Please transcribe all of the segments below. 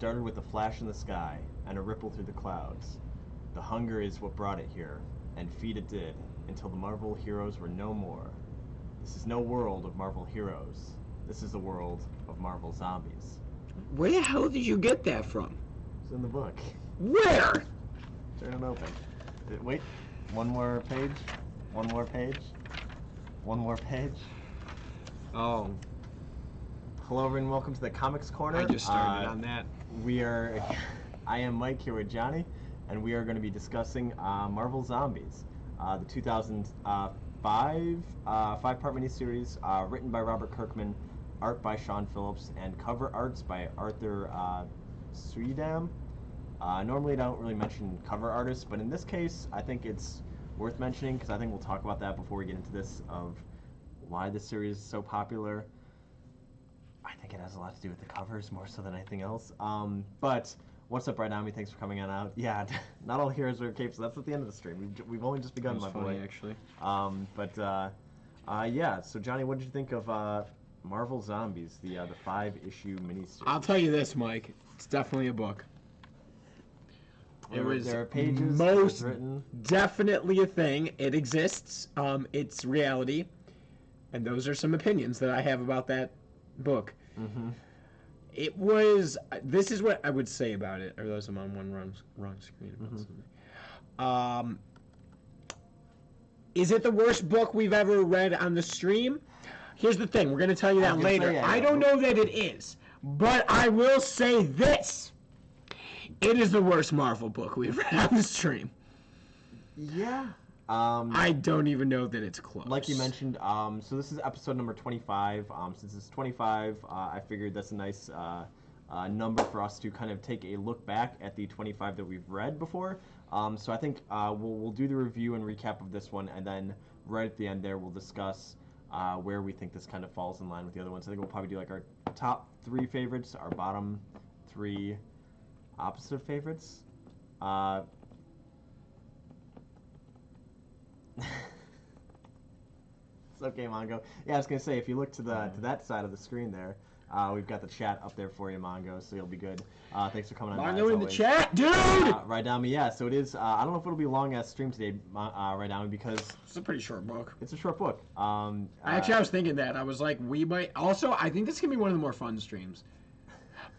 started with a flash in the sky and a ripple through the clouds. The hunger is what brought it here, and feed it did, until the Marvel heroes were no more. This is no world of Marvel heroes. This is the world of Marvel zombies. Where the hell did you get that from? It's in the book. Where? Turn it open. Wait, one more page. One more page. One more page. Oh. Hello everyone, welcome to the Comics Corner. I just started on that. I am Mike here with Johnny, and we are going to be discussing Marvel Zombies, the 2005 five-part miniseries written by Robert Kirkman, art by Sean Phillips, and cover arts by Arthur Sweedam. Normally I don't really mention cover artists, but in this case I think it's worth mentioning because I think we'll talk about that before we get into this, of why this series is so popular. I think it has a lot to do with the covers more so than anything else. But what's up, Right Nami? Thanks for coming on out. Yeah, not all heroes wear capes. So that's at the end of the stream. We've only just begun, my boy. Actually. Yeah. So Johnny, what did you think of Marvel Zombies, the 5-issue miniseries? I'll tell you this, Mike. It's definitely a book. There are pages. Most written. Definitely a thing. It exists. It's reality, and those are some opinions that I have about that book. Mm-hmm. It was. This is what I would say about it. Or those I'm on one wrong screen about something. Is it the worst book we've ever read on the stream? Here's the thing. We're going to tell you that later. I don't know that it is, but I will say this. It is the worst Marvel book we've read on the stream. Yeah. I don't even know that it's close. Like you mentioned, so this is episode number 25. Since it's 25, I figured that's a nice number for us to kind of take a look back at the 25 that we've read before. So I think we'll do the review and recap of this one, and then right at the end there we'll discuss where we think this kind of falls in line with the other ones. I think we'll probably do like our top 3 favorites, our bottom 3 opposite favorites. It's okay, Mongo. Yeah, I was gonna say, if you look to that side of the screen there, we've got the chat up there for you, Mongo, so you'll be good. Thanks for coming on. Mongo in the chat, dude. Right down me, yeah. So it is. I don't know if it'll be a long ass stream today, right down me, because It's a pretty short book. it's a short book. Actually, I was thinking that. I was like, we might. Also, I think this can be one of the more fun streams.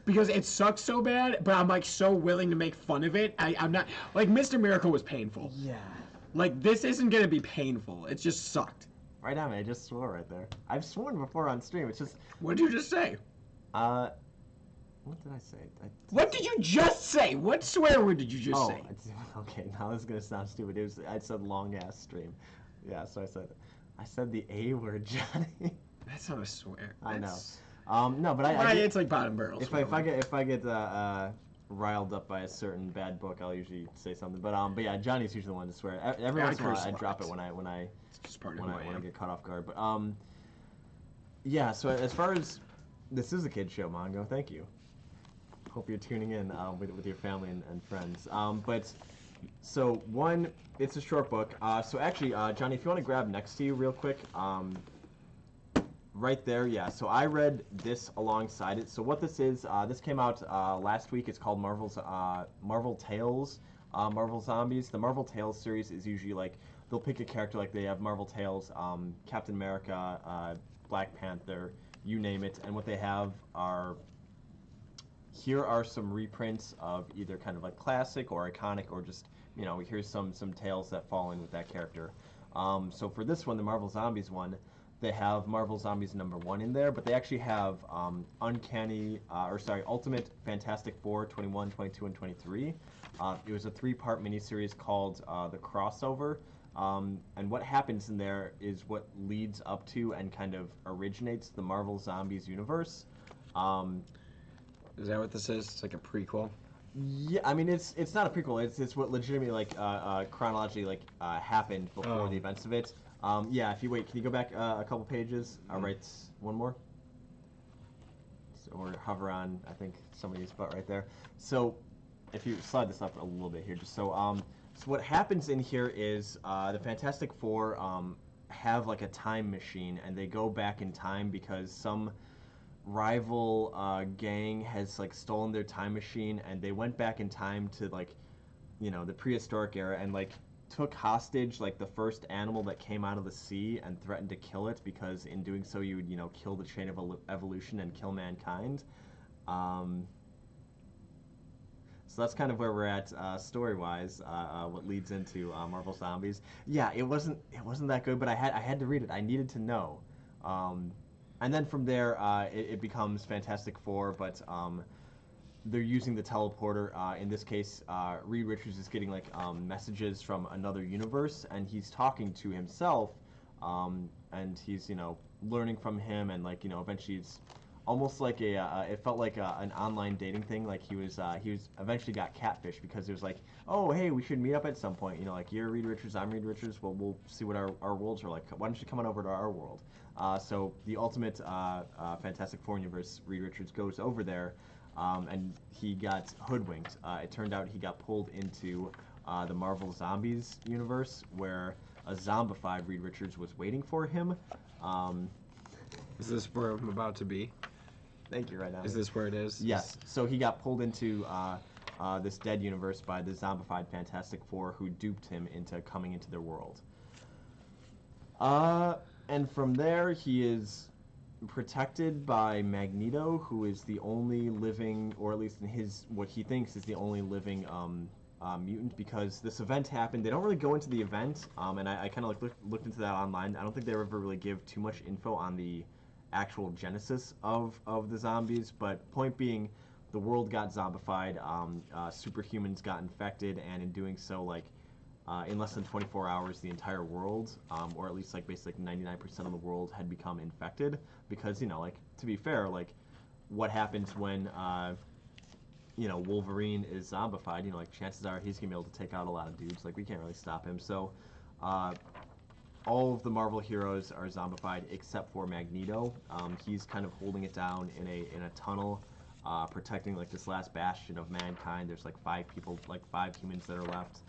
Because it sucks so bad, but I'm like so willing to make fun of it. I'm not. Like, Mr. Miracle was painful. Yeah. Like, this isn't gonna be painful. It just sucked. Right down me. I just swore right there. I've sworn before on stream. It's just. What did you just say? What did I say? What did you just say? What swear word did you just say? Okay. Now this is gonna sound stupid. I said long ass stream. Yeah. So I said the A word, Johnny. That's not a swear. I know. No, but I it's like bottom barrel. If I get riled up by a certain bad book, I'll usually say something. But yeah, Johnny's usually the one to swear. Every once in a while, I drop it when I It's just part of who I am. get caught off guard. But yeah. So as far as this is a kid show, Mongo. Thank you. Hope you're tuning in with your family and friends. But so one, it's a short book. So actually, Johnny, if you want to grab next to you real quick. Right there, yeah. So I read this alongside it. So what this is, this came out last week. It's called Marvel Tales, Marvel Zombies. The Marvel Tales series is usually like they'll pick a character, like they have Marvel Tales, Captain America, Black Panther, you name it. And what they have are here are some reprints of either kind of like classic or iconic, or just here's some tales that fall in with that character. So for this one, the Marvel Zombies one. They have Marvel Zombies #1 in there, but they actually have Ultimate Fantastic Four 21, 22, and 23. It was a 3-part miniseries called The Crossover, and what happens in there is what leads up to and kind of originates the Marvel Zombies universe. Is that what this is? It's like a prequel? Yeah, I mean it's not a prequel. It's what legitimately chronologically happened before the events of it. Yeah, if you wait, can you go back a couple pages? Right, one more. Or hover on, I think, somebody's butt right there. So, if you slide this up a little bit here, just so what happens in here is the Fantastic Four have like a time machine, and they go back in time because some rival gang has like stolen their time machine, and they went back in time to the prehistoric era and took hostage the first animal that came out of the sea and threatened to kill it, because in doing so you would kill the chain of evolution and kill mankind. So that's kind of where we're at story-wise. What leads into Marvel Zombies. Yeah, it wasn't that good, but I had to read it. I needed to know. And then from there it becomes Fantastic Four, but they're using the teleporter. In this case, Reed Richards is getting messages from another universe, and he's talking to himself, and he's learning from him, and eventually it's almost like it felt like an online dating thing. He was eventually got catfish, because it was oh hey, we should meet up at some point. You're Reed Richards, I'm Reed Richards. Well, we'll see what our worlds are like. Why don't you come on over to our world? So the Ultimate Fantastic Four universe, Reed Richards goes over there. And he got hoodwinked. It turned out he got pulled into the Marvel Zombies universe, where a zombified Reed Richards was waiting for him. Is this where I'm about to be? Thank you, right now. Is this where it is? Yes. So he got pulled into this dead universe by the zombified Fantastic Four, who duped him into coming into their world. And from there, he is protected by Magneto, who is the only living, or at least in what he thinks is the only living mutant, because this event happened. They don't really go into the event, and I kind of looked into that online. I don't think they ever really give too much info on the actual genesis of the zombies, but point being, the world got zombified. Superhumans got infected, and in doing so, like in less than 24 hours, the entire world, or at least like basically 99% of the world, had become infected. Because like to be fair, like what happens when Wolverine is zombified? Like chances are he's gonna be able to take out a lot of dudes. Like we can't really stop him. So all of the Marvel heroes are zombified except for Magneto. He's kind of holding it down in a tunnel, protecting like this last bastion of mankind. There's like 5 people, like 5 humans that are left.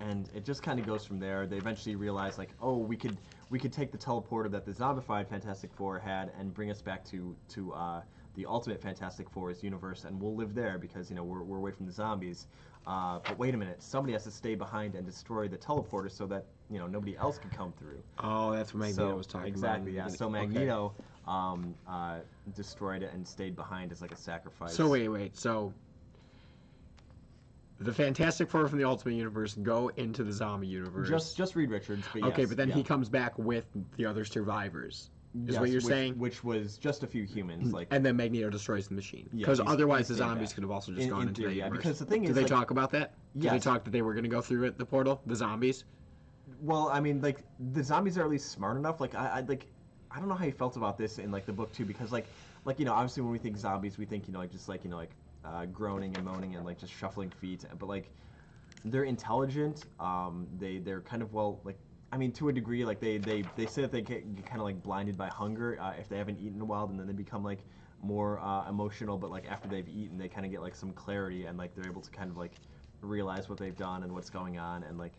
And it just kind of goes from there. They eventually realize, like, oh, we could take the teleporter that the zombified Fantastic Four had and bring us back to the Ultimate Fantastic Four's universe, and we'll live there because we're away from the zombies. But wait a minute, somebody has to stay behind and destroy the teleporter so that nobody else can come through. Oh, that's what Magneto was talking exactly, about. yeah. So Magneto destroyed it and stayed behind as like a sacrifice. So wait. So the Fantastic Four from the Ultimate Universe go into the zombie universe. Just Reed Richards, but okay, yes, but then yeah. he comes back with the other survivors. Is Yes, what you're saying? Which was just a few humans, like. And then Magneto destroys the machine. Yeah, Because otherwise he's the staying zombies back. could have also just gone In into theory, the yeah, universe. because the thing is, Did they like, talk about that? Did they yes. talk that they were going to go through the portal, the zombies? Well, I mean, like the zombies are at least smart enough. Like I don't know how you felt about this in like the book too, because like obviously when we think zombies, we think groaning and moaning and like just shuffling feet, but like they're intelligent. They're kind of I mean, to a degree, like they say that they get kind of like blinded by hunger if they haven't eaten in a while, and then they become like more emotional. But like after they've eaten, they kind of get like some clarity, and like they're able to kind of like realize what they've done and what's going on, and like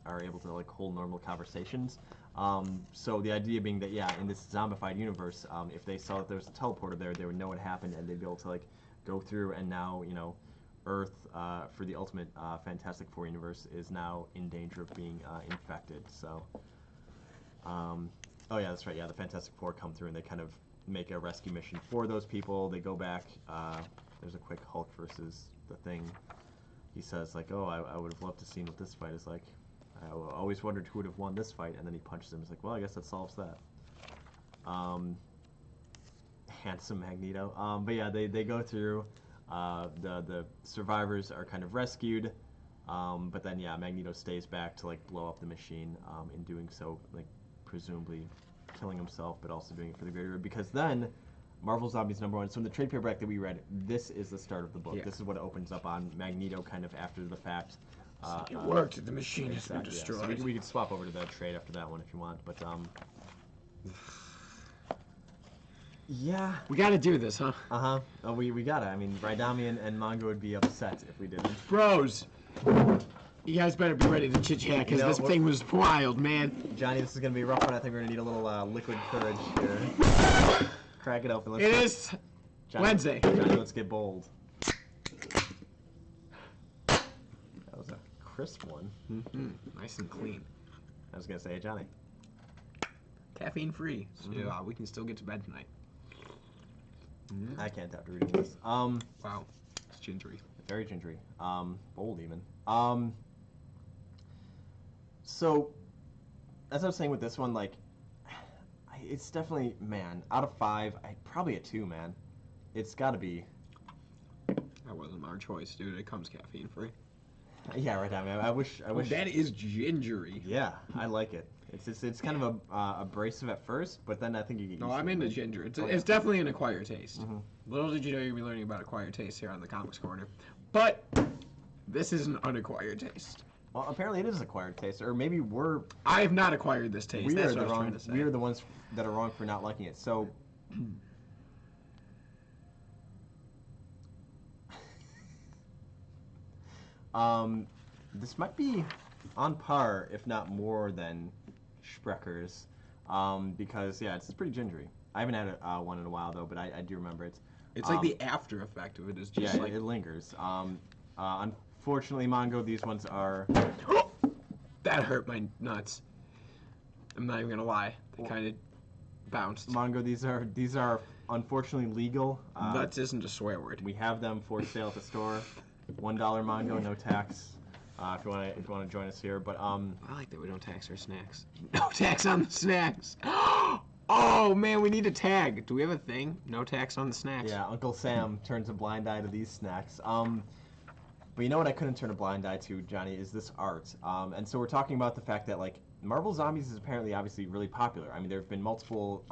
are able to like hold normal conversations. So the idea being that in this zombified universe, if they saw that there was a teleporter there, they would know what happened, and they'd be able to like go through. And now Earth, for the Ultimate Fantastic Four universe, is now in danger of being infected. So, oh yeah, that's right. Yeah, the Fantastic Four come through and they kind of make a rescue mission for those people. They go back. There's a quick Hulk versus the Thing. He says like, "Oh, I would have loved to see what this fight is like. I always wondered who would have won this fight." And then he punches him. He's like, "Well, I guess that solves that." Handsome Magneto. But yeah, they go through. The survivors are kind of rescued, but then Magneto stays back to like blow up the machine. In doing so, like presumably killing himself, but also doing it for the greater good. Because then Marvel Zombies #1. So in the trade paperback that we read, this is the start of the book. Yeah. This is what it opens up on. Magneto kind of after the fact. It worked. The machine has been Exactly, yeah. destroyed. So we could swap over to the trade after that one if you want, but yeah. We got to do this, huh? Uh-huh. Oh, we gotta. I mean, Raidami and Mongo would be upset if we didn't. Bros, you guys better be ready to chit-chat, because this thing was wild, man. Johnny, this is gonna be a rough one. I think we're gonna need a little liquid courage here. Crack it open. It is Wednesday. Johnny, let's get bold. That was a crisp one. Mm-hmm. Nice and clean. I was gonna say, hey, Johnny. Caffeine-free, so we can still get to bed tonight. I can't after reading this. Wow, it's gingery. Very gingery. Bold even. So, as I was saying with this one, like, it's definitely, man, out of 5, probably a 2, man. It's gotta be. That wasn't our choice, dude. It comes caffeine-free. Yeah, right. I mean, I wish. That is gingery. Yeah, I like it. It's kind of abrasive at first, but then I think you get used No, to I'm it. into ginger. It's definitely an acquired taste. Little did you know you'd be learning about acquired taste here on the Comics Corner. But this is an unacquired taste. Well, apparently it is acquired taste, or maybe I have not acquired this taste. That's what I was trying to say. we are the ones that are wrong for not liking it. So. This might be on par, if not more than Sprecker's, because it's pretty gingery. I haven't had one in a while though, but I do remember it. It's like the after effect of it is just like it lingers. Unfortunately, Mongo, these ones are. That hurt my nuts. I'm not even gonna lie. They kind of bounced. Mongo, these are unfortunately legal. Nuts isn't a swear word. We have them for sale at the store. $1 Mongo, no tax. If you want to join us here, but I like that we don't tax our snacks. No tax on the snacks. Oh man, we need a tag. Do we have a thing? No tax on the snacks. Yeah, Uncle Sam turns a blind eye to these snacks. But you know what I couldn't turn a blind eye to, Johnny, is this art. And so we're talking about the fact that like Marvel Zombies is apparently obviously really popular. I mean, there have been multiple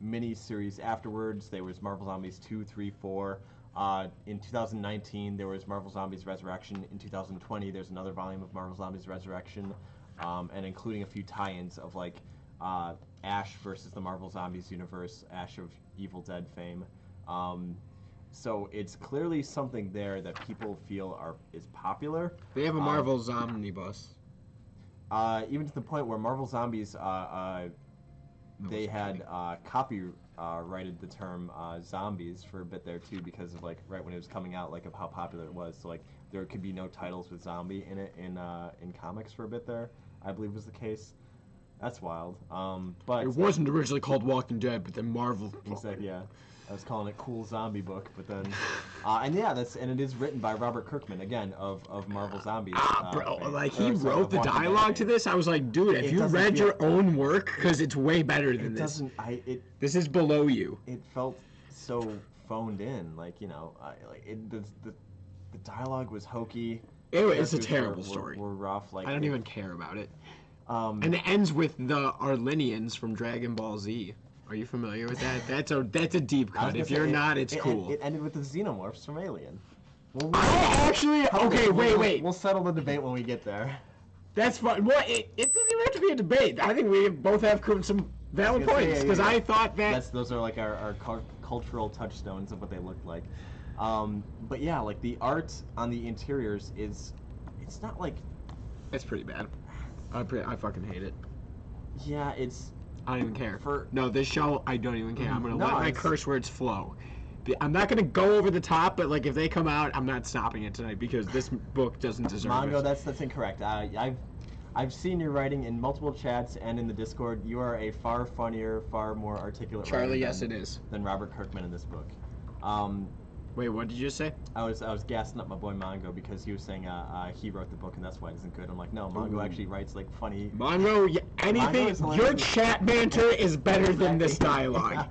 mini-series afterwards. There was Marvel Zombies 2, 3, 4. In 2019, there was Marvel Zombies Resurrection. In 2020, there's another volume of Marvel Zombies Resurrection, and including a few tie-ins of like Ash versus the Marvel Zombies universe, Ash of Evil Dead fame. So it's clearly something there that people feel is popular. They have a Marvel Zombie-bus. Even to the point where Marvel Zombies, they had copyrighted the term zombies for a bit there too, because of like right when it was coming out, like of how popular it was. So like there could be no titles with zombie in it in comics for a bit there, I believe was the case. That's wild. But it wasn't originally called Walking Dead, but then Marvel. Exactly. Yeah. I was calling it Cool Zombie Book, but then, and yeah, and it is written by Robert Kirkman again of Marvel Zombies. Bro, fame. like he wrote the Walking Dead dialogue to fame. this. I was like, dude, if you read your own work, because it's way better than It this. doesn't. This is below you. It felt so phoned in, like the dialogue was hokey. It's a Characters terrible story. Were rough. Like I don't even care about it. And And it ends with the Arlenians from Dragon Ball Z. Are you familiar with that? That's a deep cut. If you're not, it's cool. It ended with the xenomorphs from Alien. Wait. We'll settle the debate when we get there. That's fine. Well, it doesn't even have to be a debate. I think we both have some valid points, because I thought that... Those are like our cultural touchstones of what they looked like. But yeah, like the art on the interiors it's not like... It's pretty bad. I fucking hate it. Yeah, it's... I don't even care. No, this show, I don't even care. I'm going to let my curse words flow. I'm not going to go over the top, but like if they come out, I'm not stopping it tonight, because this book doesn't deserve Mongo, it. that's incorrect. I've seen your writing in multiple chats and in the Discord. You are a far funnier, far more articulate Charlie, writer yes it is. than Robert Kirkman in this book. Wait, what did you just say? I was gassing up my boy Mongo because he was saying he wrote the book and that's why it isn't good. I'm like, no, Mongo actually writes like funny. Mongo, anything. Mongo is Your chat banter is better than this dialogue.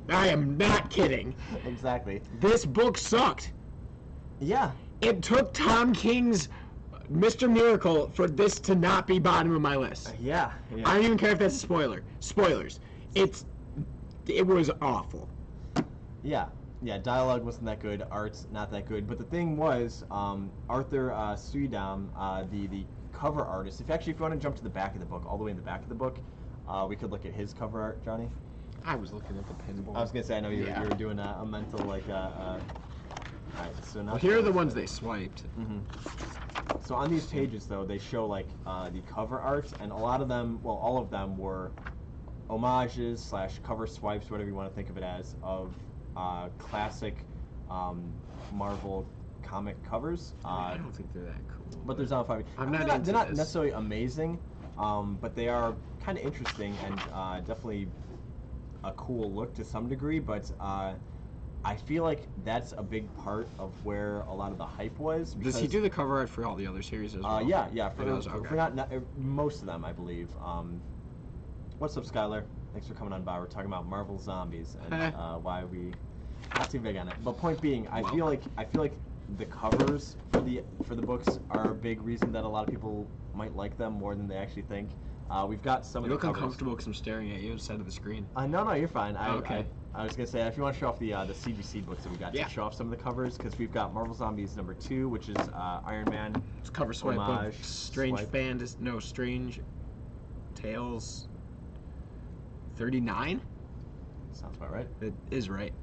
I am not kidding. Exactly. This book sucked. Yeah. It took Tom King's Mr. Miracle for this to not be bottom of my list. Yeah. I don't even care if that's a spoiler. Spoilers. It was awful. Yeah. Yeah, dialogue wasn't that good, art's not that good, but the thing was, Arthur Suidam, the cover artist, if you want to jump to the back of the book, all the way in the back of the book, we could look at his cover art, Johnny. I was looking at the pinball. I was going to say, I know you were doing a mental, like, alright, so now... Well, here are the ones they swiped. So on these pages, though, they show, like, the cover art, and a lot of them, well, all of them were homages / cover swipes, whatever you want to think of it as, of classic Marvel comic covers. I don't think they're that cool. But there's not five. They're not necessarily amazing, but they are kind of interesting and definitely a cool look to some degree. But I feel like that's a big part of where a lot of the hype was. Does he do the cover art for all the other series as well? Yeah. For not most of them, I believe. What's up, Skylar? Thanks for coming on by. We're talking about Marvel Zombies and why we not too big on it. But point being, I feel like the covers for the books are a big reason that a lot of people might like them more than they actually think. We've got some of the covers. You look uncomfortable because I'm staring at you instead of the screen. No, you're fine. Okay. I was gonna say if you want to show off the CGC books that we got, to show off some of the covers because we've got Marvel Zombies #2, which is Iron Man. It's cover swipe homage, book. Strange Tales 39? Sounds about right. It is right.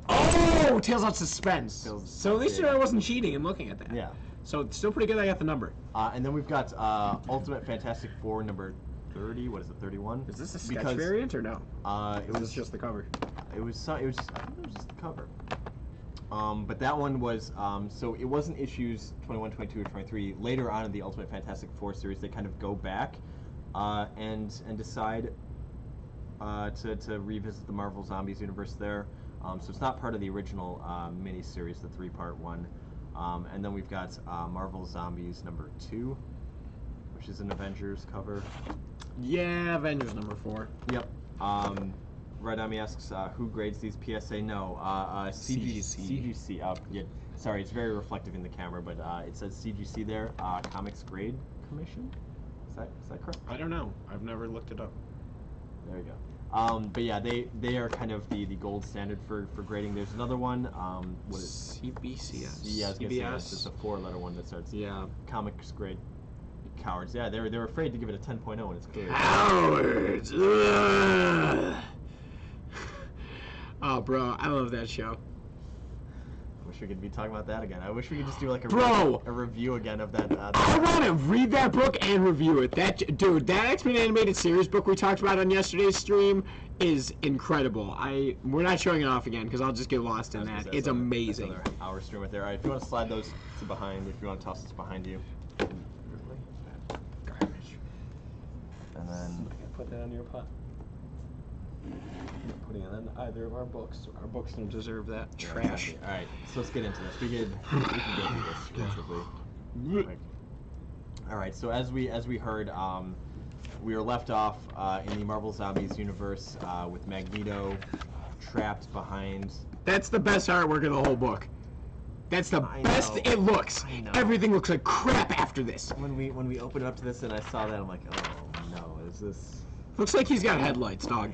Oh! Tales of Suspense. So at least I wasn't cheating and looking at that. Yeah. So it's still pretty good I got the number. And then we've got Ultimate Fantastic Four #30. What is it? 31. Is this a sketch variant or no? It was just the cover. It was. I think it was just the cover. But that one was. So it wasn't issues 21, 22, or 23. Later on in the Ultimate Fantastic Four series, they kind of go back and decide to revisit the Marvel Zombies universe there. So it's not part of the original mini-series, the 3-part one. And then we've got Marvel Zombies #2, which is an Avengers cover. Yeah, Avengers #4. Yep. Red Army asks, who grades these PSA? No, CGC. Yeah, sorry, it's very reflective in the camera, but it says CGC there. Comics Grade Commission. Is that correct? I don't know. I've never looked it up. There you go. But yeah, they are kind of the gold standard for grading. There's another one. What is CBCS? Yeah, I was gonna say yes, it's a 4-letter one that starts. Yeah. Comics Grade. Cowards. Yeah, they're afraid to give it a 10.0, and it's clear. Cowards. Ugh. Oh, bro, I love that show. I wish we could be talking about that again. I wish we could just do like Bro! a review again of that. I want to read that book and review it. That X-Men animated series book we talked about on yesterday's stream is incredible. We're not showing it off again because I'll just get lost in that. It's amazing. Another hour stream right there. All right, if you want to slide those to behind, if you want to toss this behind you. Garbage. And then Put that on your pot. Putting it on either of our books. Our books don't deserve that. Yeah, Trash. exactly. All right, so let's get into this. We can go through this quickly. Quick. All right, so as we heard, we were left off in the Marvel Zombies universe with Magneto trapped behind. That's the best artwork of the whole book. That's the best it looks. Everything looks like crap after this. When we opened up to this and I saw that, I'm like, oh no, is this? Looks like he's got headlights, dog.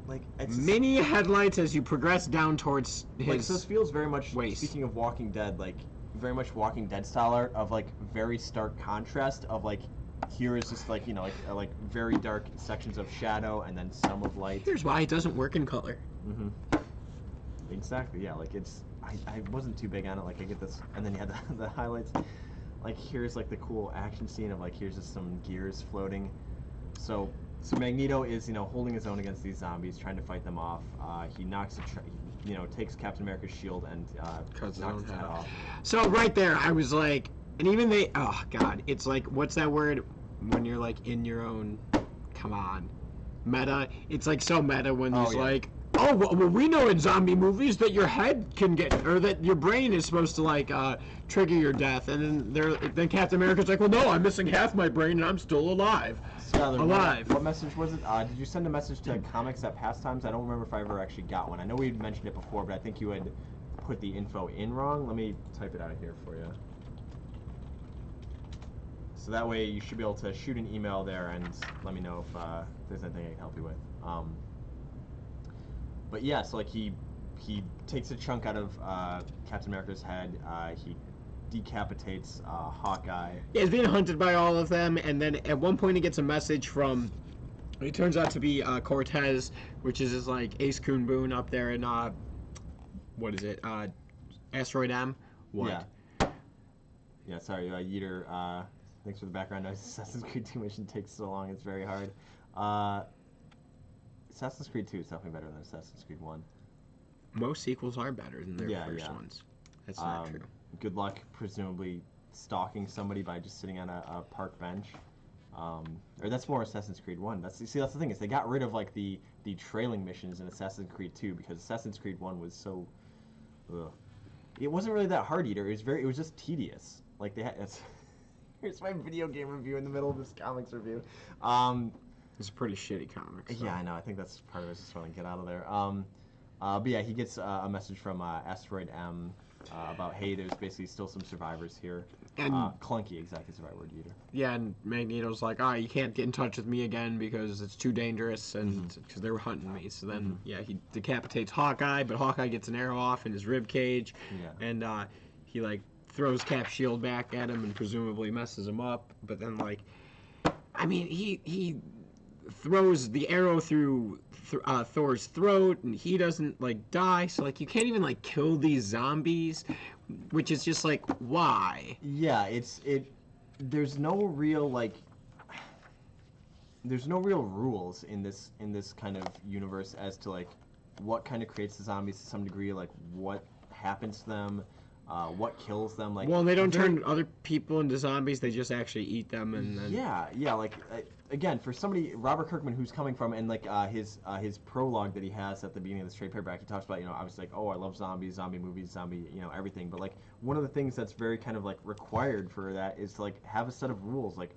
Like it's mini headlights as you progress down towards his like, so this feels very much waist. Speaking of Walking Dead, like very much Walking Dead style art of like very stark contrast of like here is just like like very dark sections of shadow and then some of light. Here's why it doesn't work in color. Exactly, yeah. Like it's I wasn't too big on it. Like I get this, and then you had the highlights. Like here's like the cool action scene of like here's just some gears floating. So Magneto is holding his own against these zombies, trying to fight them off. He knocks takes Captain America's shield and Cuts knocks his head off. So right there, I was like, and even oh god, it's like what's that word when you're like in your own? Come on, meta. It's like so meta when he's like, oh well, we know in zombie movies that your head can get or that your brain is supposed to like trigger your death, and then Captain America's like, well no, I'm missing half my brain and I'm still alive. Skyler, alive. What message was it? Did you send a message to comics at Pastimes? I don't remember if I ever actually got one. I know we had mentioned it before, but I think you had put the info in wrong. Let me type it out here for you. So that way you should be able to shoot an email there and let me know if there's anything I can help you with. But yeah, so like he takes a chunk out of Captain America's head. He decapitates Hawkeye. Yeah, he's being hunted by all of them, and then at one point he gets a message from. It turns out to be Cortez, which is his like Ace Coon Boone up there in what is it? Asteroid M. What? Yeah. Sorry, Yeater. Thanks for the background noise. Assassin's Creed 2 mission takes so long; it's very hard. Assassin's Creed 2 is definitely better than Assassin's Creed 1. Most sequels are better than their first ones. That's not true. Good luck, presumably stalking somebody by just sitting on a park bench. Or that's more Assassin's Creed 1. That's the thing is they got rid of like the trailing missions in Assassin's Creed 2 because Assassin's Creed 1 was so. Ugh. It wasn't really that hard either. It was just tedious. Like they had. Here's my video game review in the middle of this comics review. It's a pretty shitty comic. So. Yeah, I know. I think that's part of it. Just trying to get out of there. But yeah, he gets a message from Asteroid M about, hey, there's basically still some survivors here. And clunky, exactly is the right word, Yeater. Yeah, and Magneto's like, you can't get in touch with me again because it's too dangerous and because they were hunting me. So then, yeah, he decapitates Hawkeye, but Hawkeye gets an arrow off in his rib cage, and he like throws Cap's shield back at him and presumably messes him up. But then like, I mean, he throws the arrow through Thor's throat and he doesn't like die, so like you can't even like kill these zombies, which is just like why? Yeah, there's no real rules in this kind of universe as to like what kind of creates the zombies to some degree, like what happens to them, what kills them. Like, well, they don't turn other people into zombies; they just actually eat them, and then yeah. Like again, for somebody, Robert Kirkman, who's coming from, and like his prologue that he has at the beginning of this trade paperback, he talks about obviously like, oh, I love zombies, zombie movies, zombie everything. But like one of the things that's very kind of like required for that is to like have a set of rules. Like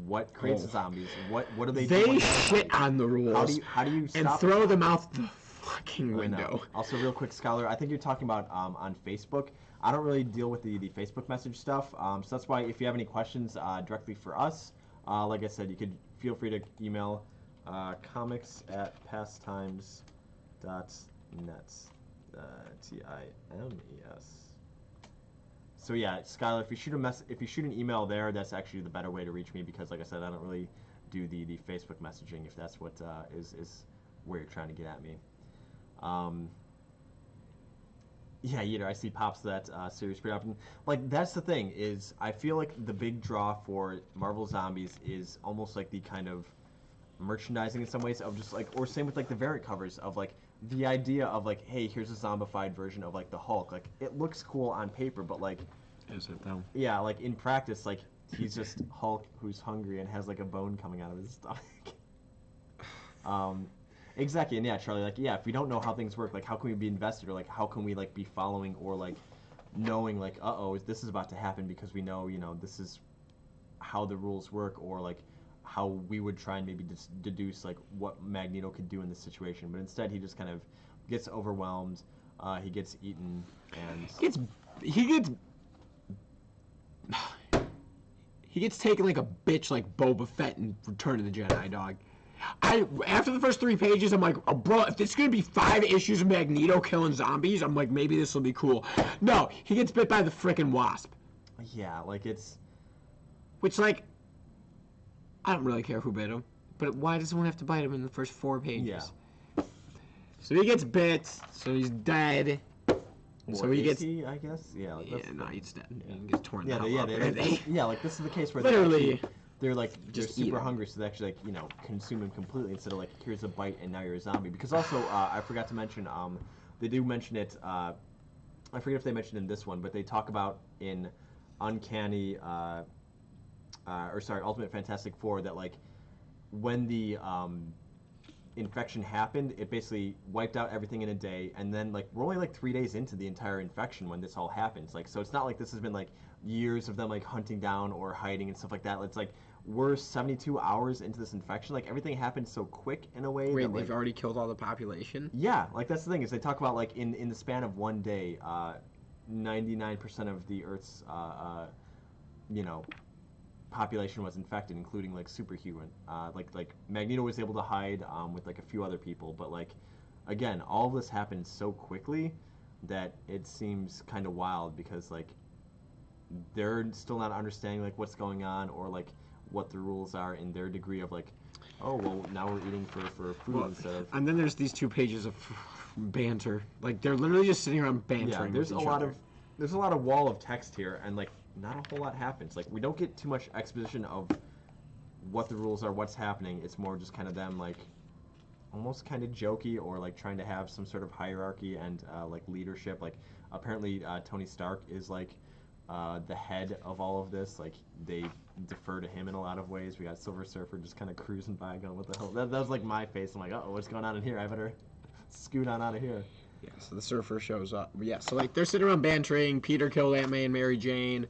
what creates the zombies, what do they do They when they're shit zombies? on the rules How do you and stop throw them? them out the fucking I know. window. Also, real quick, Scholar, I think you're talking about on Facebook. I don't really deal with the Facebook message stuff, so that's why if you have any questions directly for us, like I said, you could feel free to email comics@pastimes.net. Times. So yeah, Skylar, if you shoot an email there, that's actually the better way to reach me because, like I said, I don't really do the Facebook messaging if that's what is where you're trying to get at me. Um, yeah, I see pops that series pretty often. Like that's the thing is, I feel like the big draw for Marvel Zombies is almost like the kind of merchandising in some ways of just like, or same with like the variant covers of like the idea of like, hey, here's a zombified version of like the Hulk. Like it looks cool on paper, but like, Is it though? yeah, like in practice, like he's just Hulk who's hungry and has like a bone coming out of his stomach. um, exactly, and yeah, Charlie, like yeah, if we don't know how things work, like how can we be invested, or like how can we like be following or like knowing like, uh-oh, this is about to happen because we know, this is how the rules work, or like how we would try and maybe deduce like what Magneto could do in this situation. But instead, he just kind of gets overwhelmed. He gets eaten, and He gets he gets taken like a bitch, like Boba Fett in Return of the Jedi, dog. After the first 3 pages, I'm like, oh, bro, if it's gonna be 5 issues of Magneto killing zombies, I'm like, maybe this will be cool. No, he gets bit by the frickin' wasp. yeah, like it's Which, like, I don't really care who bit him, but why does someone have to bite him in the first 4 pages? Yeah. So he gets bit, so he's dead. So he gets. he, I guess, yeah, like Yeah, no, he's dead. He gets torn yeah, down. yeah, like this is the case where Literally, they're like just they're eat super 'em. hungry, so they actually like consume him completely instead of like here's a bite and now you're a zombie. Because also I forgot to mention they do mention it. I forget if they mentioned in this one, but they talk about in Uncanny or sorry, Ultimate Fantastic Four that like when the infection happened, it basically wiped out everything in a day, and then like we're only like 3 days into the entire infection when this all happens. Like, so it's not like this has been like years of them like hunting down or hiding and stuff like that. It's like we're 72 hours into this infection. Like everything happened so quick in a way. Wait, that, like, they've already killed all the population? yeah, like that's the thing is they talk about like in the span of one day, 99% of the Earth's you know population was infected, including like superhuman. Like Magneto was able to hide with like a few other people, but like again, all of this happened so quickly that it seems kind of wild because like they're still not understanding like what's going on or like what the rules are in their degree of like, oh well, now we're eating for food instead of. And then there's these 2 pages of banter. Like they're literally just sitting around bantering. Yeah, there's a lot of wall of text here, and like not a whole lot happens. Like we don't get too much exposition of what the rules are, what's happening. It's more just kind of them like almost kind of jokey or like trying to have some sort of hierarchy and like leadership. Like apparently Tony Stark is like the head of all of this. Like they defer to him in a lot of ways. We got Silver Surfer just kind of cruising by, going, "What the hell?" That was like my face. I'm like, "Oh, what's going on in here? I better scoot on out of here." Yeah, so the Surfer shows up. Yeah, so like they're sitting around bantering. Peter killed Aunt May and Mary Jane,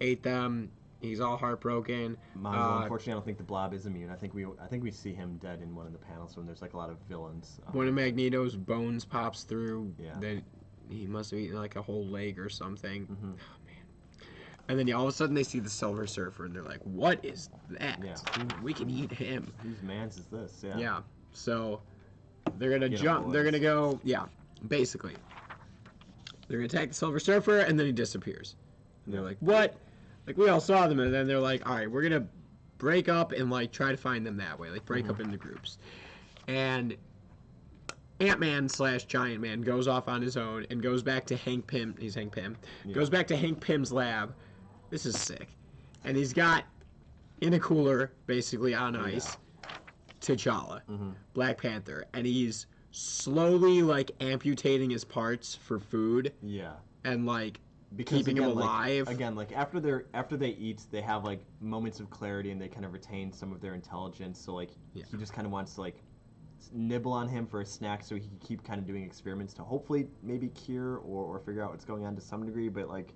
ate them. He's all heartbroken. Unfortunately, I don't think the Blob is immune. I think we see him dead in one of the panels when there's like a lot of villains. One of Magneto's bones pops through. Yeah. Then he must have eaten like a whole leg or something. Mm-hmm. Oh man. And then all of a sudden they see the Silver Surfer and they're like, "What is that? Yeah. We can eat him." Whose man's is this? Yeah. Yeah. So they're gonna Get 'em, jump. They're boys. gonna go. Yeah. Basically, they're gonna attack the Silver Surfer and then he disappears. And they're like, "What?" Like we all saw them, and then they're like, "All right, we're gonna break up and like try to find them that way. Like break up into groups." And Ant-Man / Giant Man goes off on his own and goes back to Hank Pym. He's Hank Pym. Yeah. Goes back to Hank Pym's lab. This is sick. And he's got in a cooler, basically on ice, T'Challa, Black Panther, and he's slowly like amputating his parts for food Yeah. and like Because keeping him again, alive. Like after they eat, they have like moments of clarity and they kind of retain some of their intelligence. So like he just kind of wants to like nibble on him for a snack so he can keep kind of doing experiments to hopefully maybe cure or figure out what's going on to some degree. But like,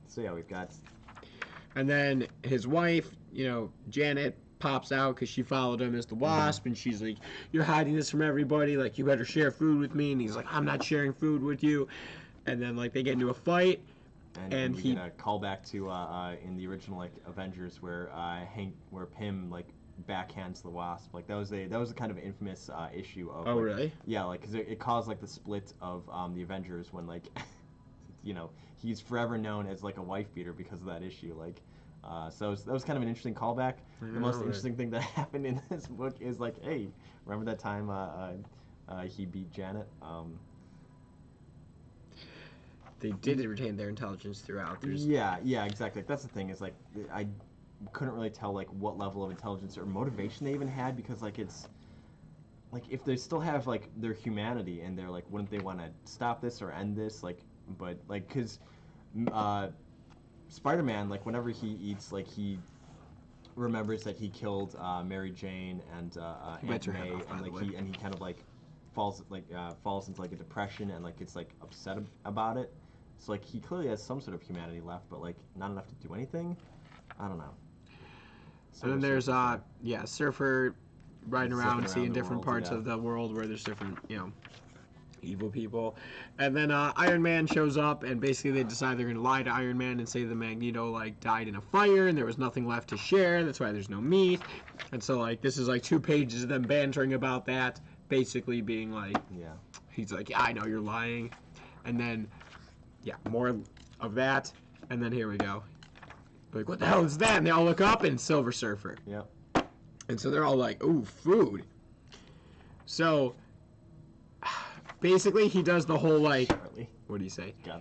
so yeah, we've got. And then his wife, Janet, pops out because she followed him as the Wasp, and she's like, "You're hiding this from everybody. Like, you better share food with me." And he's like, "I'm not sharing food with you." And then like they get into a fight, And we get a callback to in the original like Avengers where where Pym like backhands the Wasp. Like that was a kind of infamous issue of. Oh, like, really? Yeah, like because it caused like the split of the Avengers when like, he's forever known as like a wife beater because of that issue. Like, so that was kind of an interesting callback. The most interesting thing that happened in this book is like, hey, remember that time he beat Janet? They did retain their intelligence throughout. Yeah, exactly. Like, that's the thing is like I couldn't really tell like what level of intelligence or motivation they even had because like it's like if they still have like their humanity and they're like wouldn't they want to stop this or end this like but like because Spider-Man like whenever he eats like he remembers that he killed Mary Jane and Aunt May and like he kind of like falls into like a depression and like gets like upset about it. So like he clearly has some sort of humanity left, but like not enough to do anything. I don't know. And then there's Surfer riding around seeing different parts of the world where there's different evil people. And then Iron Man shows up and basically they decide they're gonna lie to Iron Man and say that Magneto like died in a fire and there was nothing left to share. That's why there's no meat. And so like this is like 2 pages of them bantering about that, basically being like, he's like, yeah, I know you're lying. And then more of that, and then here we go. Like, what the hell is that? And they all look up, and Silver Surfer. Yep. And so they're all like, ooh, food. So, basically, he does the whole, like, Charlie. What do you say? God,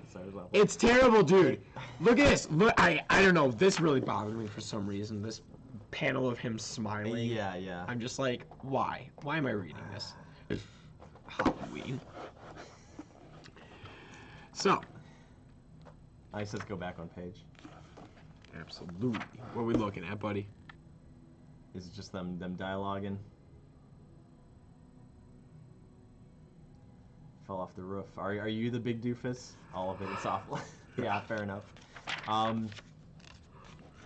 it's terrible, dude. Look at this. Look, I don't know. This really bothered me for some reason. This panel of him smiling. Yeah. I'm just like, why? Why am I reading this? It's Halloween. So. I says go back on page. Absolutely. What are we looking at, buddy? Is it just them dialoguing? Fell off the roof. Are you the big doofus? All of it. It's awful. Yeah, fair enough.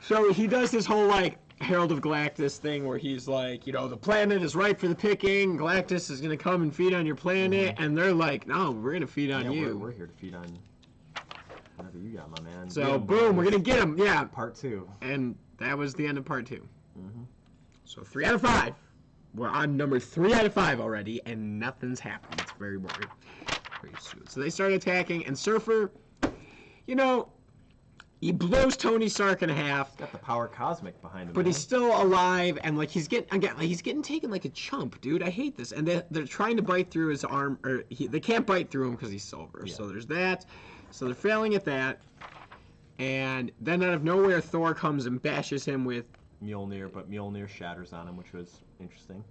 So he does this whole like Herald of Galactus thing where he's like, the planet is ripe for the picking. Galactus is gonna come and feed on your planet, and they're like, no, we're gonna feed on you. We're here to feed on whatever you got, my man. So boom, we're gonna get him. Yeah. Part 2. And that was the end of part 2. Mm-hmm. So 3 out of 5. We're on number 3 out of 5 already, and nothing's happened. It's very boring. Very sweet. So they start attacking, and Surfer, he blows Tony Stark in half. He's got the power cosmic behind him. But he's still alive, and like he's getting taken like a chump, dude. I hate this. And they're trying to bite through his arm, or they can't bite through him because he's silver. Yeah. So there's that. So they're failing at that. And then out of nowhere, Thor comes and bashes him with Mjolnir, but Mjolnir shatters on him, which was interesting.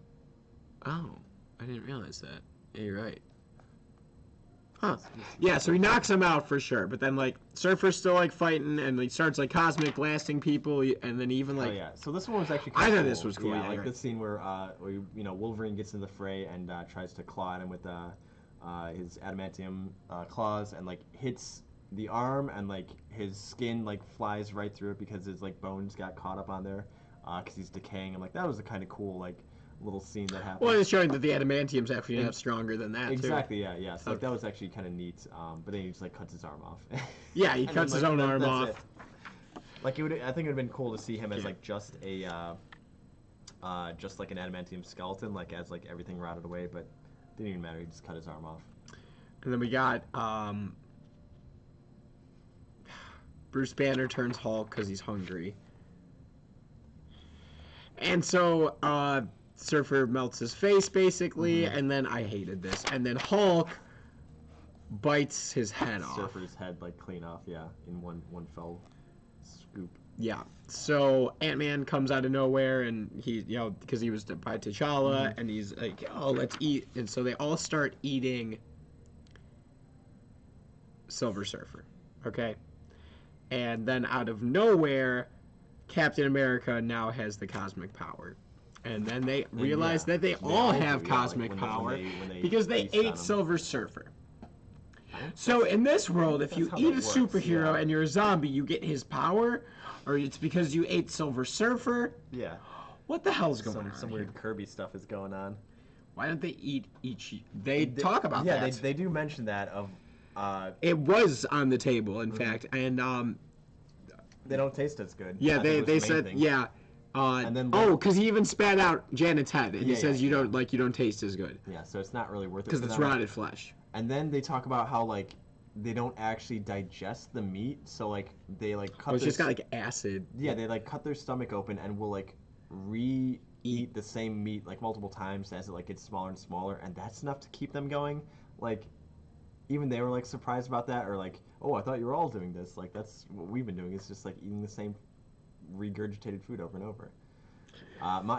Oh, I didn't realize that. Yeah, you're right. Huh. Yeah, so he knocks him out for sure, but then like Surfer's still like fighting, and he starts like cosmic blasting people, and then even like. Oh yeah, so this one was actually. I thought this was cool. Yeah, like the scene where Wolverine gets in the fray and tries to claw at him with his adamantium claws, and like hits the arm, and like his skin like flies right through it because his like bones got caught up on there, because he's decaying. I'm like, that was a kind of cool like little scene that happened. Well, it's showing that the adamantium's actually not stronger than that. Exactly. Too. Yeah. So like, that was actually kind of neat. But then he just like cuts his arm off. Yeah, he cuts his own arm off. It. Like I think it would have been cool to see him as like just a just like an adamantium skeleton, like as like everything rotted away, but it didn't even matter. He just cut his arm off. And then we got Bruce Banner turns Hulk because he's hungry. And so Surfer melts his face, basically, and then I hated this. And then Hulk bites his head off. Surfer's head, like, clean off, in one fell scoop. Yeah. So Ant-Man comes out of nowhere, and he, because he was by T'Challa, and he's like, oh, let's eat. And so they all start eating Silver Surfer, okay? And then out of nowhere, Captain America now has the cosmic power. And then they realize that they all have cosmic power because they ate Silver Surfer. I So in this world, if you That's how eat a that works, superhero yeah. and you're a zombie, you get his power, or it's because you ate Silver Surfer. Yeah. What the hell's going Some on some here? weird Kirby stuff is going on. Why don't they eat each? They talk about yeah, that. they do mention that of It was on the table, in fact, and they don't taste as good. yeah, I think they was the main said thing. yeah. And then Because he even spat out Janet's head, and he Yeah, says yeah, you don't taste as good Yeah, so it's not really worth it because for it's them. rotted flesh. And then they talk about how like they don't actually digest the meat, so like they like cut. Oh, it's their just got like acid. yeah, they like cut their stomach open and will like re-eat the same meat like multiple times as it like gets smaller and smaller, and that's enough to keep them going. Like even they were like surprised about that, or like, oh, I thought you were all doing this. Like that's what we've been doing. It's just like eating the same regurgitated food over and over.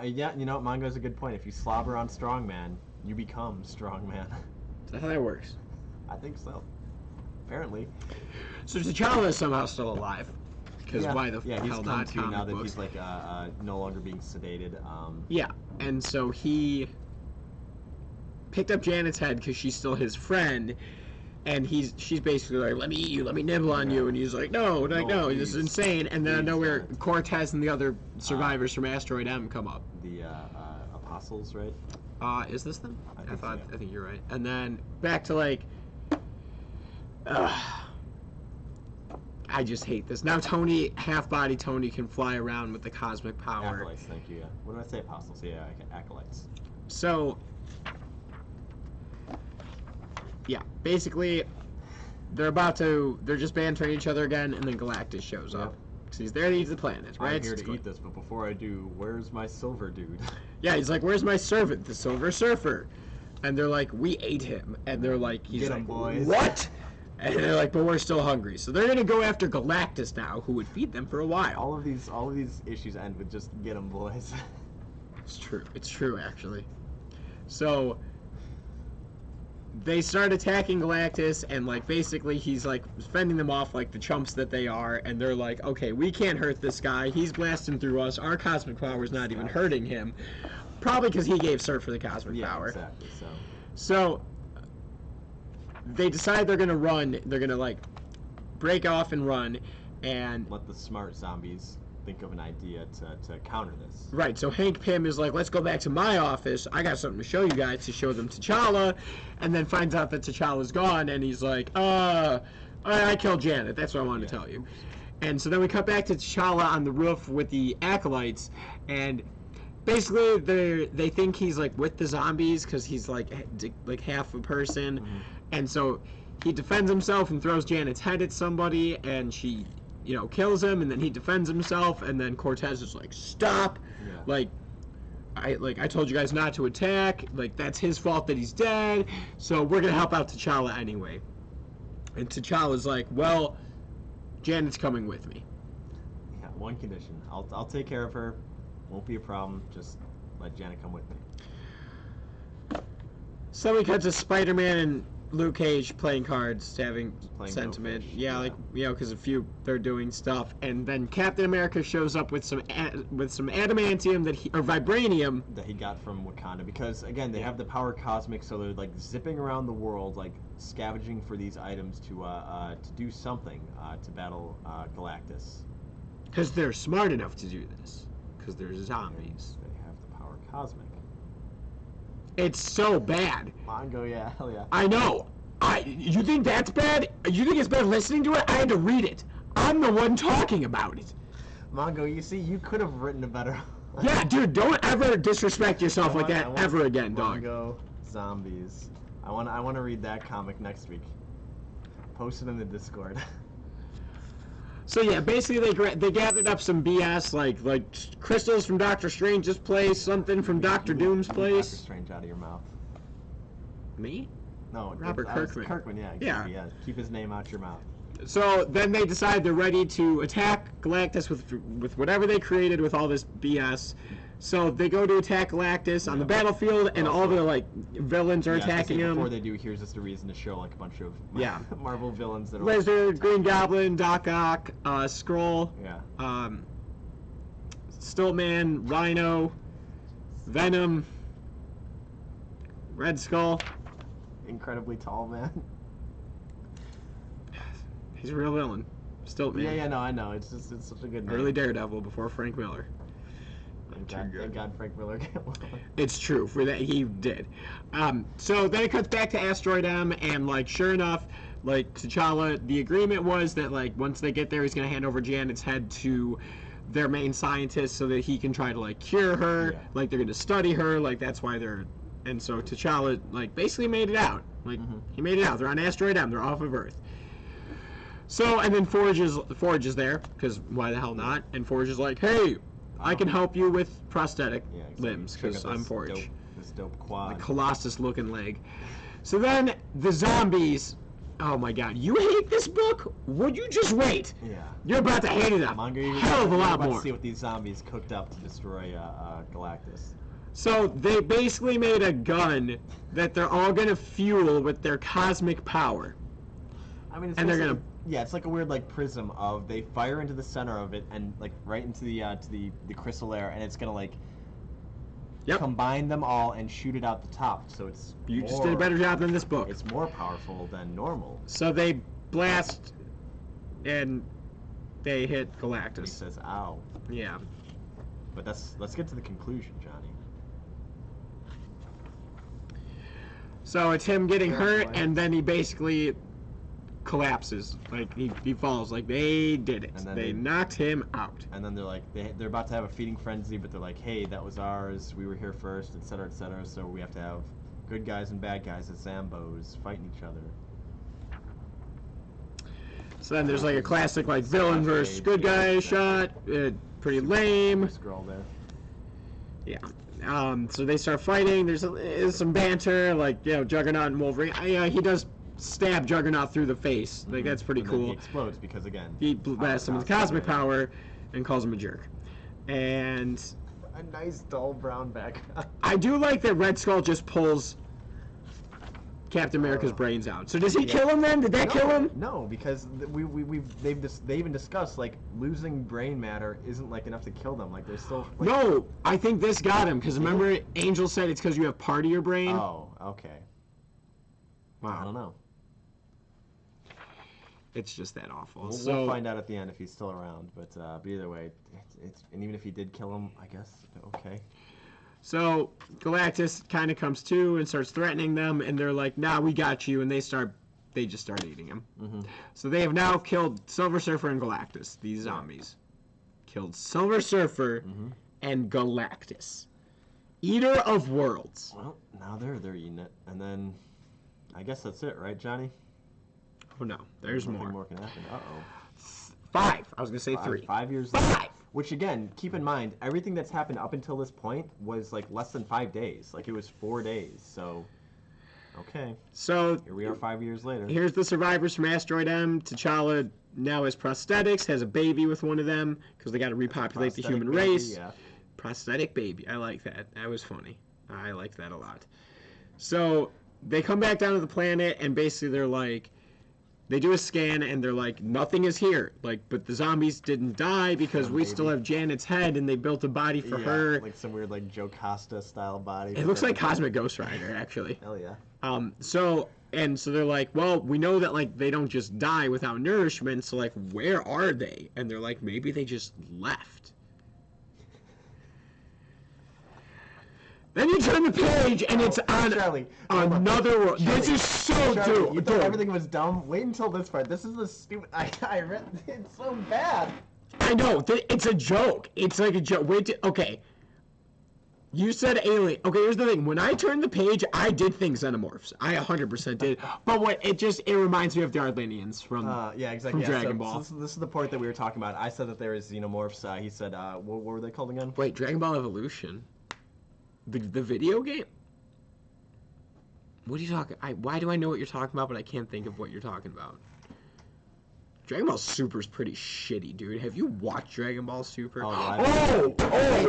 Yeah, you know, Mongo's a good point. If you slobber on strongman, you become strongman. Is that how that works? I think so. Apparently. So T'Challa is somehow still alive. Because why the yeah, he's hell come not? to Comic now that books. he's like no longer being sedated. Yeah, and so he picked up Janet's head because she's still his friend, and she's basically like, let me eat you, let me nibble on you, and he's like, no, No, this is please. insane. And then out of Please, nowhere, Janet. Cortez and the other survivors from Asteroid M come up. The apostles, right? Is this them? I think so, yeah. I think you're right. And then back to like, I just hate this. Now Tony, half-body Tony, can fly around with the cosmic power. Acolytes, thank you. Yeah. What did I say? Apostles. Yeah, acolytes. So, yeah, basically, they're just bantering each other again, and then Galactus shows up. Because he's there to eat the planet, right? I'm here to eat this, but before I do, where's my silver dude? Yeah, he's like, where's my servant, the Silver Surfer? And they're like, we ate him. And they're like, he's Get like, 'em, boys. what? And they're like, but we're still hungry. So they're gonna go after Galactus now, who would feed them for a while. All of these issues end with just get 'em, boys. It's true. It's true, actually. So they start attacking Galactus, and like basically he's like fending them off like the chumps that they are, and they're like, okay, we can't hurt this guy. He's blasting through us. Our cosmic power is not even hurting him. Probably because he gave Surfer the cosmic power. Exactly. So they decide they're gonna run. They're gonna like break off and run, and Let the smart zombies think of an idea to counter this. right. So Hank Pym is like, let's go back to my office. I got something to show you guys. To show them T'Challa, and then finds out that T'Challa's gone, and he's like, I killed Janet. That's what I wanted to tell you. And so then we cut back to T'Challa on the roof with the acolytes, and basically they think he's like with the zombies because he's like half a person, and so he defends himself and throws Janet's head at somebody, and she, kills him, and then he defends himself, and then Cortez is like, stop, I told you guys not to attack, like that's his fault that he's dead, so we're gonna help out T'Challa anyway. And T'Challa's like, well, Janet's coming with me. Yeah, one condition. I'll take care of her. Won't be a problem. Just let Janet come with me. So we cut to Spider-Man and Luke Cage playing cards, having Playing sentiment. Go Fish, Yeah, yeah. because they're doing stuff, and then Captain America shows up with some adamantium or vibranium. That he got from Wakanda, because again they have the power cosmic, so they're like zipping around the world, like scavenging for these items to do something to battle Galactus. Because they're smart enough to do this. Because they're zombies. They have the power cosmic. It's so bad. Mongo, yeah, hell yeah. I know. You think that's bad? You think it's bad listening to it? I had to read it. I'm the one talking about it. Mongo, you see, you could have written a better. Yeah, dude, don't ever disrespect yourself like that ever again, dog. Mongo zombies. I want to read that comic next week. Post it in the Discord. So yeah, basically they gathered up some BS like crystals from Doctor Strange's place, something from Doctor Doom's Doctor place. Strange out of your mouth. Me? No, Robert Kirkman. Kirkman, yeah, exactly, yeah. Keep his name out your mouth. So then they decide they're ready to attack Galactus with whatever they created with all this BS. So they go to attack Galactus on the battlefield, and all the villains are attacking him. Before they do, here's just a reason to show like a bunch of Marvel villains that are Lizard, Green Goblin, Doc Ock, Skrull, Stiltman, Rhino, Venom, Red Skull. incredibly tall man. He's a real villain. Still, man. Yeah, no, I know. It's such a good name. Early Daredevil before Frank Miller. Thank God Frank Miller got one. It's true. For that, he did. So then it cuts back to Asteroid M, and like, sure enough, like T'Challa, the agreement was that like once they get there, he's gonna hand over Janet's head to their main scientist so that he can try to like cure her. Yeah. Like they're gonna study her. Like that's why they're. And so T'Challa like basically made it out. Like he made it out. They're on Asteroid M. They're off of Earth. So and then Forge is there because why the hell not? And Forge is like, hey, I can help you with prosthetic limbs because I'm Forge. This dope quad. The Colossus-looking leg. So then the zombies. Oh my God! You hate this book? Would you just wait? Yeah. You're about to hate it up. Hell of a lot more. To see what these zombies cooked up to destroy Galactus. So they basically made a gun that they're all gonna fuel with their cosmic power. I mean, it's And they're gonna. Yeah, it's like a weird like prism of they fire into the center of it and like right into the crystal layer, and it's gonna like combine them all and shoot it out the top. So it's Just did a better job than this book. It's more powerful than normal. So they blast and they hit He Galactus. says, "Ow." Yeah. But let's get to the conclusion, Johnny. So it's him getting hurt, and then he basically collapses. Like he falls. Like they did it. They knocked him out. And then they're like they're about to have a feeding frenzy, but they're like, hey, that was ours. We were here first, etc., etc. So we have to have good guys and bad guys as Zambos fighting each other. So then there's like a classic like villain versus good guy shot. Pretty lame. Scroll there. Yeah. So they start fighting. There's some banter, like Juggernaut and Wolverine. He does stab Juggernaut through the face. Like that's pretty And cool. then he explodes because again He blasts him with cosmic power and calls him a jerk. And a nice dull brown background. I do like that Red Skull just pulls Captain America's brains out. So does he kill him then? Did that kill him? No, because they even discussed like losing brain matter isn't like enough to kill them. Like they're still. Like, No, I think this got him because remember Angel said it's because you have part of your brain. Oh, okay. Wow. I don't know. It's just that awful. We'll find out at the end if he's still around. But either way, it's and even if he did kill him, I guess okay. So Galactus kind of comes to and starts threatening them, and they're like, "Nah, we got you," and they just start eating him. Mm-hmm. So they have now killed Silver Surfer and Galactus. These zombies killed Silver Surfer and Galactus, Eater of Worlds. Well, now they're eating it, and then I guess that's it, right, Johnny? Oh no, there's Nothing more. more can happen. Uh-oh. 5. I was gonna say 3. 5 years 5. later. Which again, keep in mind, everything that's happened up until this point was like less than 5 days. Like it was 4 days. So, okay. So Here we are 5 years later. here's the survivors from Asteroid M. T'Challa now has prosthetics, has a baby with one of them because they got to repopulate the human Prosthetic baby, race. yeah. Prosthetic baby. I like that. That was funny. I like that a lot. So they come back down to the planet and basically they're like, they do a scan and they're like, nothing is here. Like, but the zombies didn't die because we still have Janet's head and they built a body for her. Like some weird like Joe Costa style body. It looks like Cosmic Ghost Rider, actually. Hell yeah. So they're like, well, we know that like they don't just die without nourishment. So like, where are they? And they're like, maybe they just left. Then you turn the page and it's on Charlie, another world. Charlie, This is so Charlie, you thought dude. everything was dumb? Wait until this part. This is the stupid. I read. It's so bad. I know. It's a joke. It's like a joke. Okay. You said alien. Okay, here's the thing. When I turned the page, I did think xenomorphs. I 100% did. But it reminds me of the Arlenians from yeah, exactly. from Yeah, Dragon Ball. So this is the part that we were talking about. I said that there is xenomorphs. He said, what were they called again? Wait, Dragon Ball Evolution. The video game? What are you talking? Why do I know what you're talking about, but I can't think of what you're talking about? Dragon Ball Super is pretty shitty, dude. Have you watched Dragon Ball Super? Oh,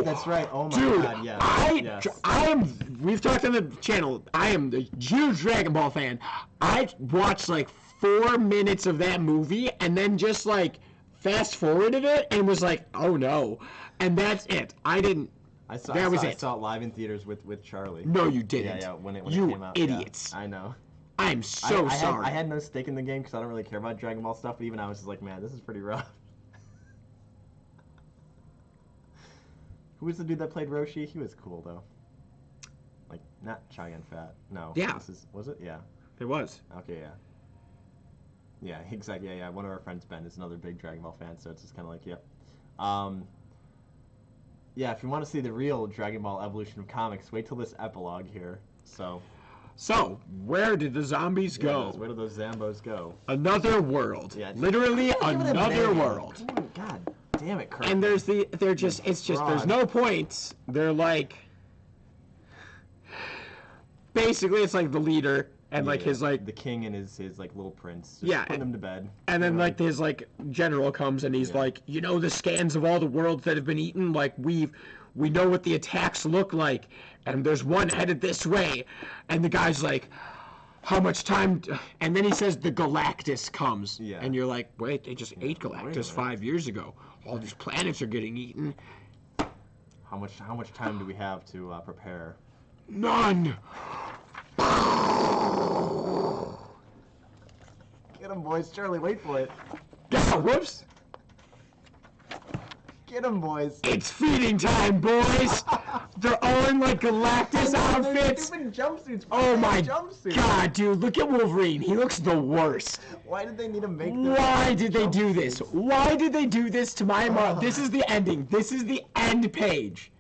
that's right. Oh my dude, god, yes. I am. We've talked on the channel. I am a huge Dragon Ball fan. I watched like 4 minutes of that movie and then just like fast forwarded it and was like, oh no, and that's it. I saw it live in theaters with Charlie. No, you didn't. Yeah, when it you came out. idiots. Yeah, I know. I'm so sorry. I had no stake in the game because I don't really care about Dragon Ball stuff, but even I was just like, man, this is pretty rough. Who was the dude that played Roshi? He was cool, though. Like, not Cheyenne Fat. No. Yeah. Was it? Yeah. It was. Okay, yeah. Yeah, exactly. Yeah. One of our friends, Ben, is another big Dragon Ball fan, so it's just kind of like, yep. Yeah, if you want to see the real Dragon Ball evolution of comics, wait till this epilogue here. So, where did the zombies go? Where did those Zambos go? Another world. Yeah, Literally another world. God damn it, Kirk. And there's there's no points. They're like, basically it's like the leader and like his like the king and his like little prince. Just putting them to bed. And then like his like general comes and he's like, you know, the scans of all the worlds that have been eaten, like we know what the attacks look like, and there's one headed this way, and the guy's like, how much time? And then he says the Galactus comes, and you're like, wait, they just ate Galactus 5 years ago. All these planets are getting eaten. How much time do we have to prepare? None. Get him, boys. Charlie, wait for it. Yeah, whoops. Get him, boys. It's feeding time, boys. They're all in like Galactus outfits. Stupid jumpsuits. Oh my god, dude! Look at Wolverine. He looks the worst. Why did they need to make this? Why did they do this? Why did they do this to my mom? This is the ending. This is the end page.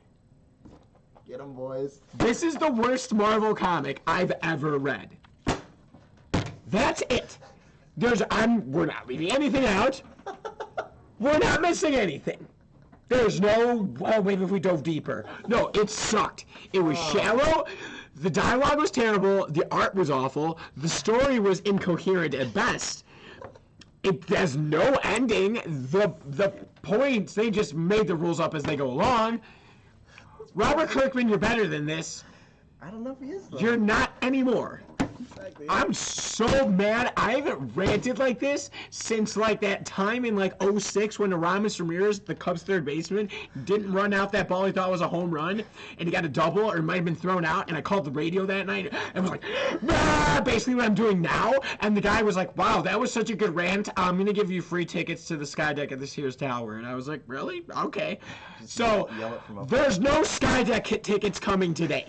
Get him, boys. This is the worst Marvel comic I've ever read. That's it. We're not leaving anything out. We're not missing anything. There's no, well, maybe if we dove deeper. No, it sucked. It was shallow. The dialogue was terrible. The art was awful. The story was incoherent at best. It has no ending. The points, they just made the rules up as they go along. Robert Kirkman, you're better than this. I don't know if he is, though. You're not anymore. Exactly. I'm so mad. I haven't ranted like this since like that time in like '06 when Aramis Ramirez, the Cubs third baseman, didn't run out that ball he thought was a home run, and he got a double or it might have been thrown out, and I called the radio that night and was like, ah, basically what I'm doing now, and the guy was like, wow, that was such a good rant. I'm going to give you free tickets to the Sky Deck at the Sears Tower. And I was like, really? Okay. So there's no Sky Deck tickets coming today.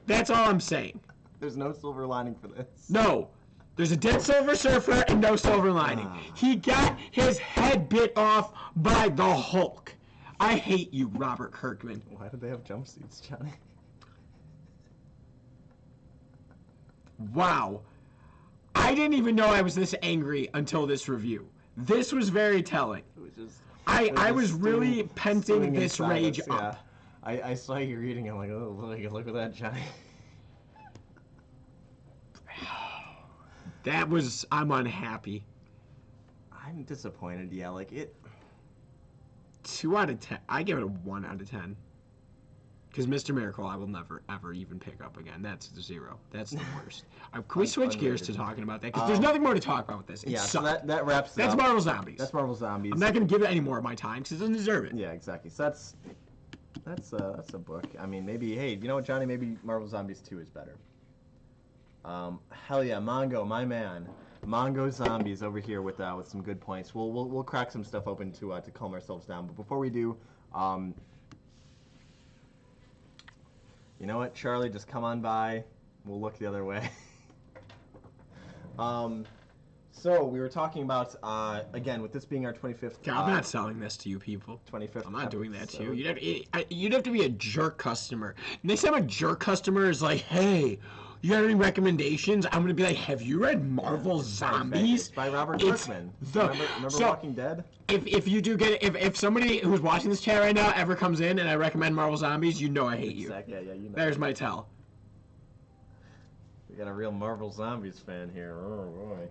That's all I'm saying. There's no silver lining for this. No. There's a dead Silver Surfer and no silver lining. He got his head bit off by the Hulk. I hate you, Robert Kirkman. Why do they have jumpsuits, Johnny? Wow. I didn't even know I was this angry until this review. This was very telling. It was just... I was really penting this rage up. I saw you reading. I'm like, oh, look at that, Johnny. I'm unhappy. I'm disappointed, yeah, like it... 2 out of 10. I give it a 1 out of 10. Because Mr. Miracle I will never, ever even pick up again. That's the 0. That's the worst. Can we switch gears to talking about that? Because there's nothing more to talk about with this. It so sucked. that wraps it That's up. Marvel Zombies. That's Marvel Zombies. I'm not going to give it any more of my time because it doesn't deserve it. Yeah, exactly. So that's a book. I mean, maybe, hey, you know what, Johnny? Maybe Marvel Zombies 2 is better. Hell yeah, Mongo, my man. Mongo Zombies over here with some good points. We'll crack some stuff open to calm ourselves down. But before we do, you know what, Charlie? Just come on by. We'll look the other way. So we were talking about again with this being our 25th. God, I'm not selling this to you people. 25th. I'm not doing that to you. You'd have to be a jerk customer. Next time a jerk customer is like, hey, you got any recommendations? I'm gonna be like, have you read Marvel Zombies? It's by Robert Kirkman. Remember Walking Dead? If you do get it, if somebody who's watching this chat right now ever comes in and I recommend Marvel Zombies, you know I hate you. Yeah, you know. There's my tell. We got a real Marvel Zombies fan here. Oh boy.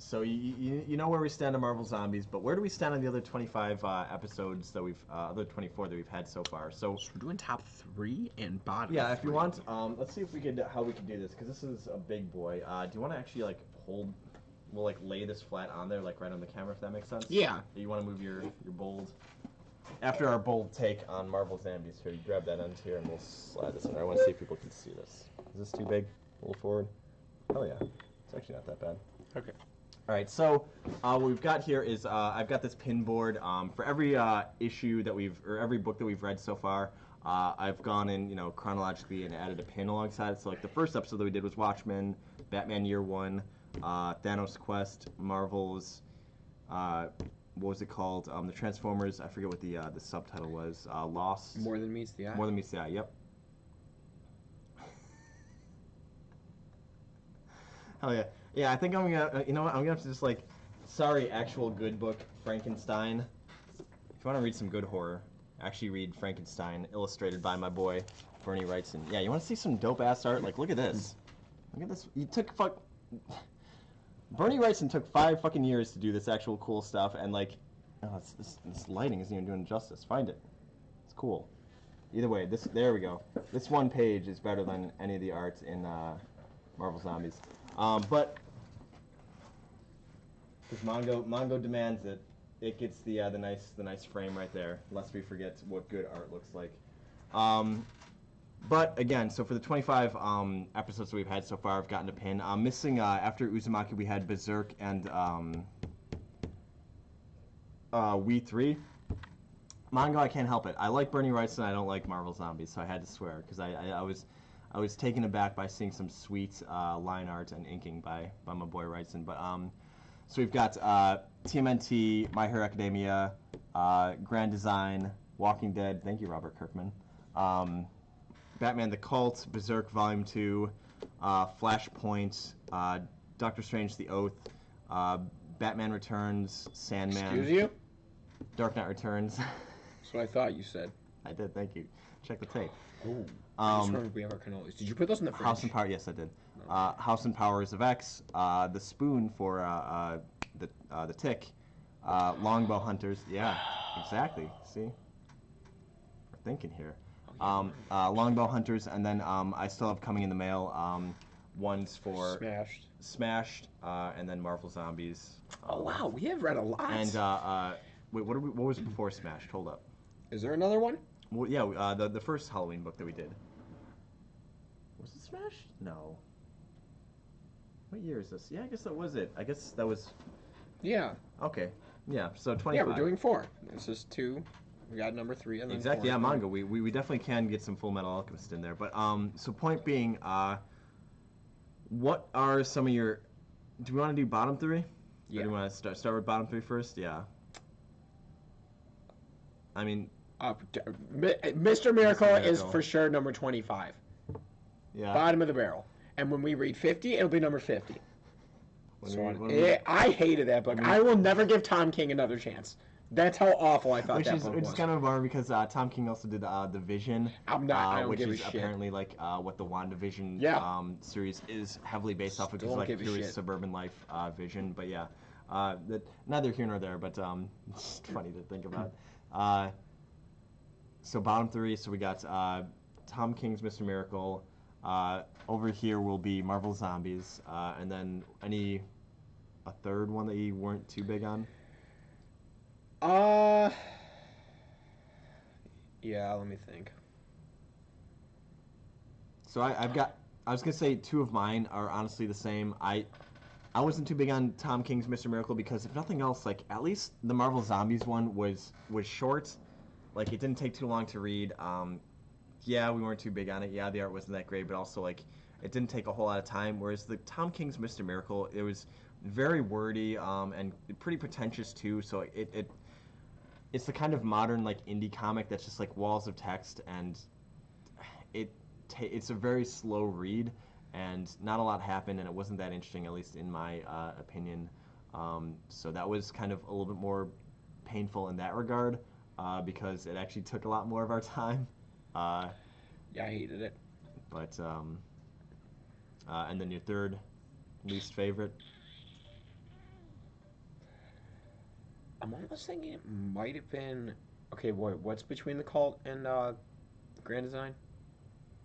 So you know where we stand on Marvel Zombies, but where do we stand on the other 25 episodes that other 24 that we've had so far? So we're doing top 3 and bottom. Yeah, if you want, let's see if we could how we can do this because this is a big boy. Do you want to actually like hold? We'll like lay this flat on there, like right on the camera, if that makes sense. Yeah. You want to move your bold. After our bold take on Marvel Zombies, here, you grab that end here, and we'll slide this in there. I want to see if people can see this. Is this too big? A little forward? Oh yeah, it's actually not that bad. Okay. All right, so what we've got here is I've got this pin board for every issue that every book that we've read so far. I've gone in, chronologically and added a pin alongside it. So like the first episode that we did was Watchmen, Batman Year One, Thanos Quest, Marvel's, what was it called? The Transformers. I forget what the subtitle was. Lost. More Than Meets the Eye. More Than Meets the Eye. Yep. Hell yeah. Yeah, I think I'm gonna, you know what, I'm gonna have to just like, sorry, actual good book, Frankenstein. If you want to read some good horror, actually read Frankenstein, illustrated by my boy, Bernie Wrightson. Yeah, you want to see some dope-ass art? Like, look at this. Look at this. Bernie Wrightson took 5 fucking years to do this actual cool stuff, and like, oh, this lighting isn't even doing justice. Find it. It's cool. Either way, there we go. This one page is better than any of the art in Marvel Zombies. But because Mongo demands it, it gets the nice frame right there. Lest we forget what good art looks like. But again, so for the 25 episodes that we've had so far, I've gotten a pin. Missing after Uzumaki, we had Berserk and We 3. Manga, I can't help it. I like Bernie Wrightson. I don't like Marvel Zombies, so I had to swear because I was taken aback by seeing some sweet line art and inking by my boy Wrightson. But so we've got TMNT, My Hero Academia, Grand Design, Walking Dead. Thank you, Robert Kirkman. Batman the Cult, Berserk Volume 2, Flashpoint, Doctor Strange the Oath, Batman Returns, Sandman. Excuse you? Dark Knight Returns. That's what I thought you said. I did, thank you. Check the tape. Oh. I just remember we have our cannolis. Did you put those in the fridge? House and Power, yes, I did. House and Powers of X, The Spoon for the Tick, Longbow Hunters. Yeah, exactly. See, we're thinking here. Longbow Hunters, and then I still have coming in the mail ones for Smashed, and then Marvel Zombies. Oh wow, we have read a lot. And wait, what was before Smashed? Hold up. Is there another one? Well, yeah, the first Halloween book that we did. Was it Smashed? No. What year is this? Yeah, I guess that was it. I guess that was... Yeah. Okay. Yeah, so 25. Yeah, we're doing 4. This is 2. We got number 3 and then exactly, 4. Yeah, manga. We definitely can get some Full Metal Alchemist in there. But, so point being, what are some of your... Do we want to do bottom 3? Yeah. Or do we want to start with bottom 3 first? Yeah. I mean... Mr. Miracle is for sure number 25. Yeah. Bottom of the barrel. And when we read 50, it'll be number 50. I hated that book. I will never give Tom King another chance. That's how awful I thought that book was. Which is kind of a bummer because Tom King also did the Vision, I don't which give a is shit. apparently like what the WandaVision series is heavily based off, which is like purely suburban life Vision. But yeah, neither here nor there. But it's funny to think about. So bottom 3. So we got Tom King's Mr. Miracle. Over here will be Marvel Zombies, and then a third one that you weren't too big on. Yeah, let me think. So I was gonna say 2 of mine are honestly the same. I wasn't too big on Tom King's Mr. Miracle because if nothing else, like at least the Marvel Zombies one was short. Like it didn't take too long to read. Yeah, we weren't too big on it. Yeah, the art wasn't that great, but also like it didn't take a whole lot of time. Whereas the Tom King's Mr. Miracle, it was very wordy and pretty pretentious too. So it's the kind of modern like indie comic that's just like walls of text, and it's a very slow read, and not a lot happened, and it wasn't that interesting, at least in my opinion. So that was kind of a little bit more painful in that regard because it actually took a lot more of our time. Yeah, I hated it. But and then your third least favorite? I'm almost thinking it might have been... Okay, what's between the Cult and Grand Design?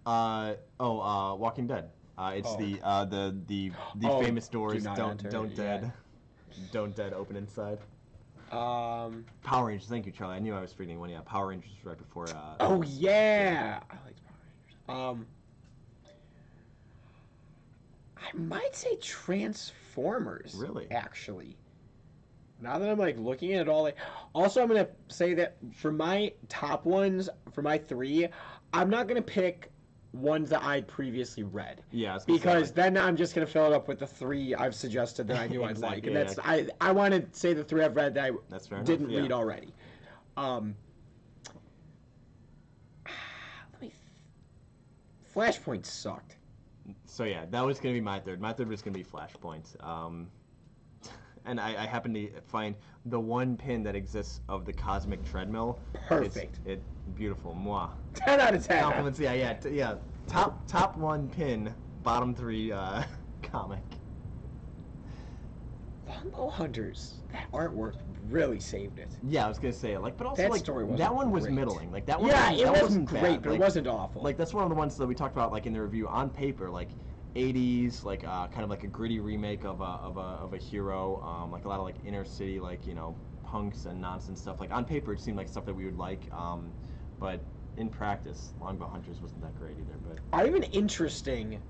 Walking Dead. It's the famous doors don't dead open inside. Power Rangers. Thank you, Charlie. I knew I was forgetting one. Yeah, Power Rangers right before. Oh yeah, I liked Power Rangers. I might say Transformers. Really? Actually. Now that I'm like looking at it all, like, also I'm gonna say that for my top ones, for my three, I'm not gonna pick ones that I'd previously read. Yeah, I was gonna say, Because like, then I'm just gonna fill it up with the three I've suggested that I knew I'd like, Exactly, and yeah, that's I want to say the three I've read that that's I fair enough, didn't yeah. read already. Um, let me. Flashpoint sucked. So yeah, that was gonna be my third. My third was gonna be Flashpoint. And I happened to find the one pin that exists of the cosmic treadmill. Perfect. It beautiful. Moi. 10 out of 10. Compliments. Yeah. Top one pin. Bottom three comic. Longbow Hunters. That artwork really saved it. Yeah, I was gonna say like, but also That like story wasn't that one was great. middling. Like that one. Yeah, it that wasn't great, bad. but Like, it wasn't awful. Like that's one of the ones that we talked about like in the review on paper, like 80s, like kind of like a gritty remake of a hero, like a lot of like inner city like punks and nonsense stuff. Like on paper, it seemed like stuff that we would like, but in practice, Longbow Hunters wasn't that great either. But I have an interesting,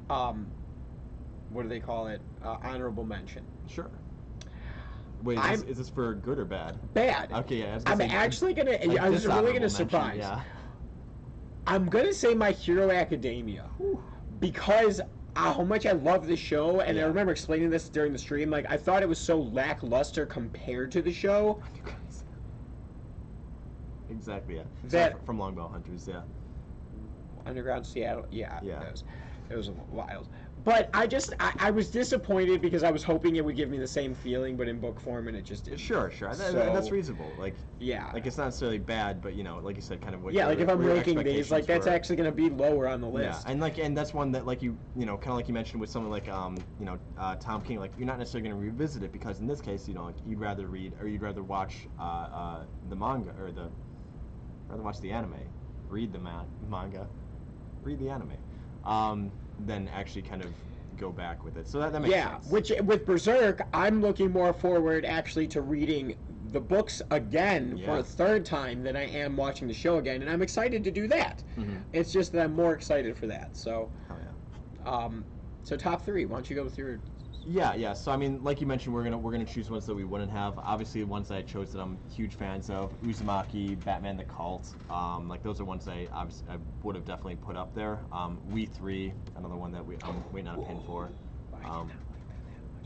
what do they call it? Honorable mention. sure. Wait, is this for good or bad? Bad. Okay, yeah. I'm actually gonna. like I was really dishonorable gonna mention, surprise. Yeah. I'm gonna say My Hero Academia because how much I love the show, and I Yeah. remember explaining this during the stream. Like I thought it was so lackluster compared to the show. Exactly. Yeah. That- So, from Longbow Hunters. Yeah. Underground Seattle. Yeah. Yeah. It was wild. But I was disappointed because I was hoping it would give me the same feeling, but in book form, and it just didn't. Sure. That's So- reasonable. Like, Yeah. like it's not necessarily bad, but like you said, kind of what. Yeah, like if I'm what your ranking these, like that's expectations were. actually going to be lower on the Yeah, list. and that's one that like kind of like you mentioned with something like Tom King, like you're not necessarily going to revisit it because in this case, like you'd rather read or you'd rather watch the manga or rather watch the anime, read the manga, read the anime, than actually kind of go back with it. So that makes Yeah, sense. which with Berserk, I'm looking more forward actually to reading the books again for Yeah. a third time than I am watching the show again, and I'm excited to do that. Mhm. It's just that I'm more excited for that. So, Hell yeah. so top three. Why don't you go with your? Yeah. So I mean, like you mentioned, we're gonna choose ones that we wouldn't have. Obviously, the ones that I chose that I'm huge fans of: Uzumaki, Batman the Cult. Like those are ones I would have definitely put up there. We Three, another one that I'm waiting on a pin for.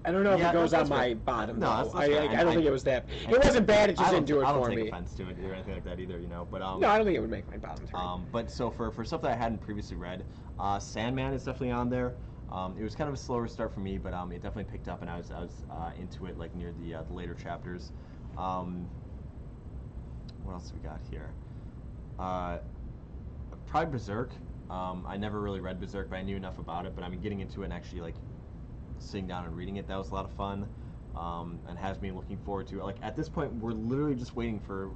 I don't know if Yeah, it goes that's on my fair. bottom. No, though. that's I fine. don't think it was that. It wasn't bad. It just didn't do it I don't for take me. offense to it or anything like that either, But No, I don't think it would make my bottom three. But so for stuff that I hadn't previously read, Sandman is definitely on there. It was kind of a slower start for me, but it definitely picked up, and I was into it like near the later chapters. What else do we got here? Probably Berserk. I never really read Berserk, but I knew enough about it. But I mean, getting into it and actually like sitting down and reading it, that was a lot of fun. And has me looking forward to it. Like at this point, we're literally just waiting for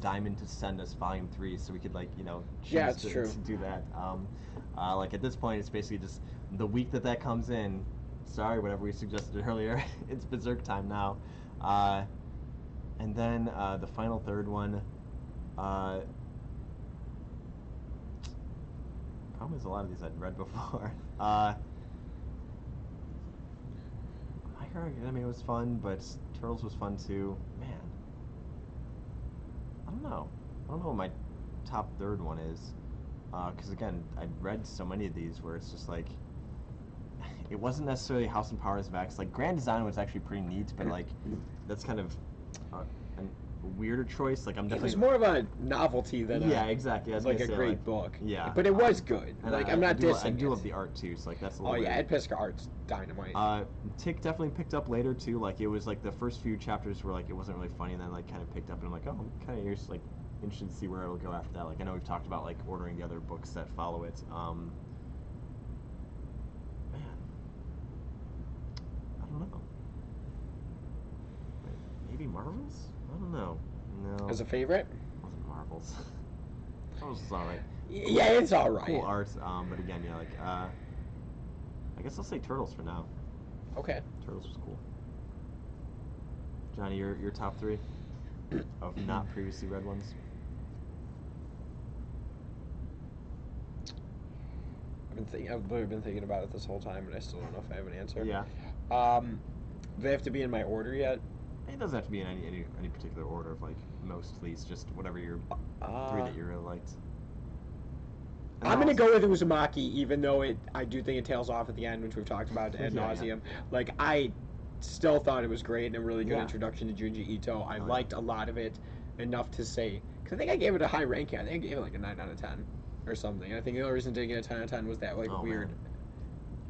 Diamond to send us Volume 3 so we could choose Yeah, it's to, true. to do that. Like at this point, it's basically just the week that comes in. Sorry, whatever we suggested earlier, it's Berserk time now. And then the final third one. Problem is a lot of these I'd read before. My Hero Academia was fun, but Turtles was fun too. Man, I don't know what my top third one is. Because again, I'd read so many of these where it's just like it wasn't necessarily House and Powers of X. Like Grand Design was actually pretty neat, but like that's kind of a weirder choice. Like I'm It definitely was more of a novelty than exactly. I was like gonna a say, great book. Yeah, But it was good. and Like I- I'm not I do, dissing I do it. love the art too, so like that's a Oh little yeah, weird. Ed Piskor art's dynamite. Tick definitely picked up later too. Like it was like the first few chapters were like it wasn't really funny, and then like kind of picked up, and I'm like, oh, I'm kind of interested to see where it'll go after that. Like I know we've talked about like ordering the other books that follow it. Man, I don't know. Maybe Marvels? I don't know. No, As a favorite? it wasn't Marvels. Marvels is all right. Yeah, it's all right. Cool art, but again, yeah, like I guess I'll say Turtles for now. Okay. Turtles was cool. Johnny, your top three of not previously read ones? I've literally been thinking about it this whole time, and I still don't know if I have an answer. Yeah. Do they have to be in my order yet? It doesn't have to be in any particular order of like most, least, just whatever your three that you really liked. And I'm gonna also- go with Uzumaki, even though I do think it tails off at the end, which we've talked about ad Yeah, yeah. nauseum. Like I still thought it was great and a really good Yeah. introduction to Junji Ito. I Oh, yeah. liked a lot of it enough to say, because I think I gave it a high ranking. I think I gave it like a 9 out of 10 or something. I think the only reason to get a 10 out of 10 was that like Oh, weird man.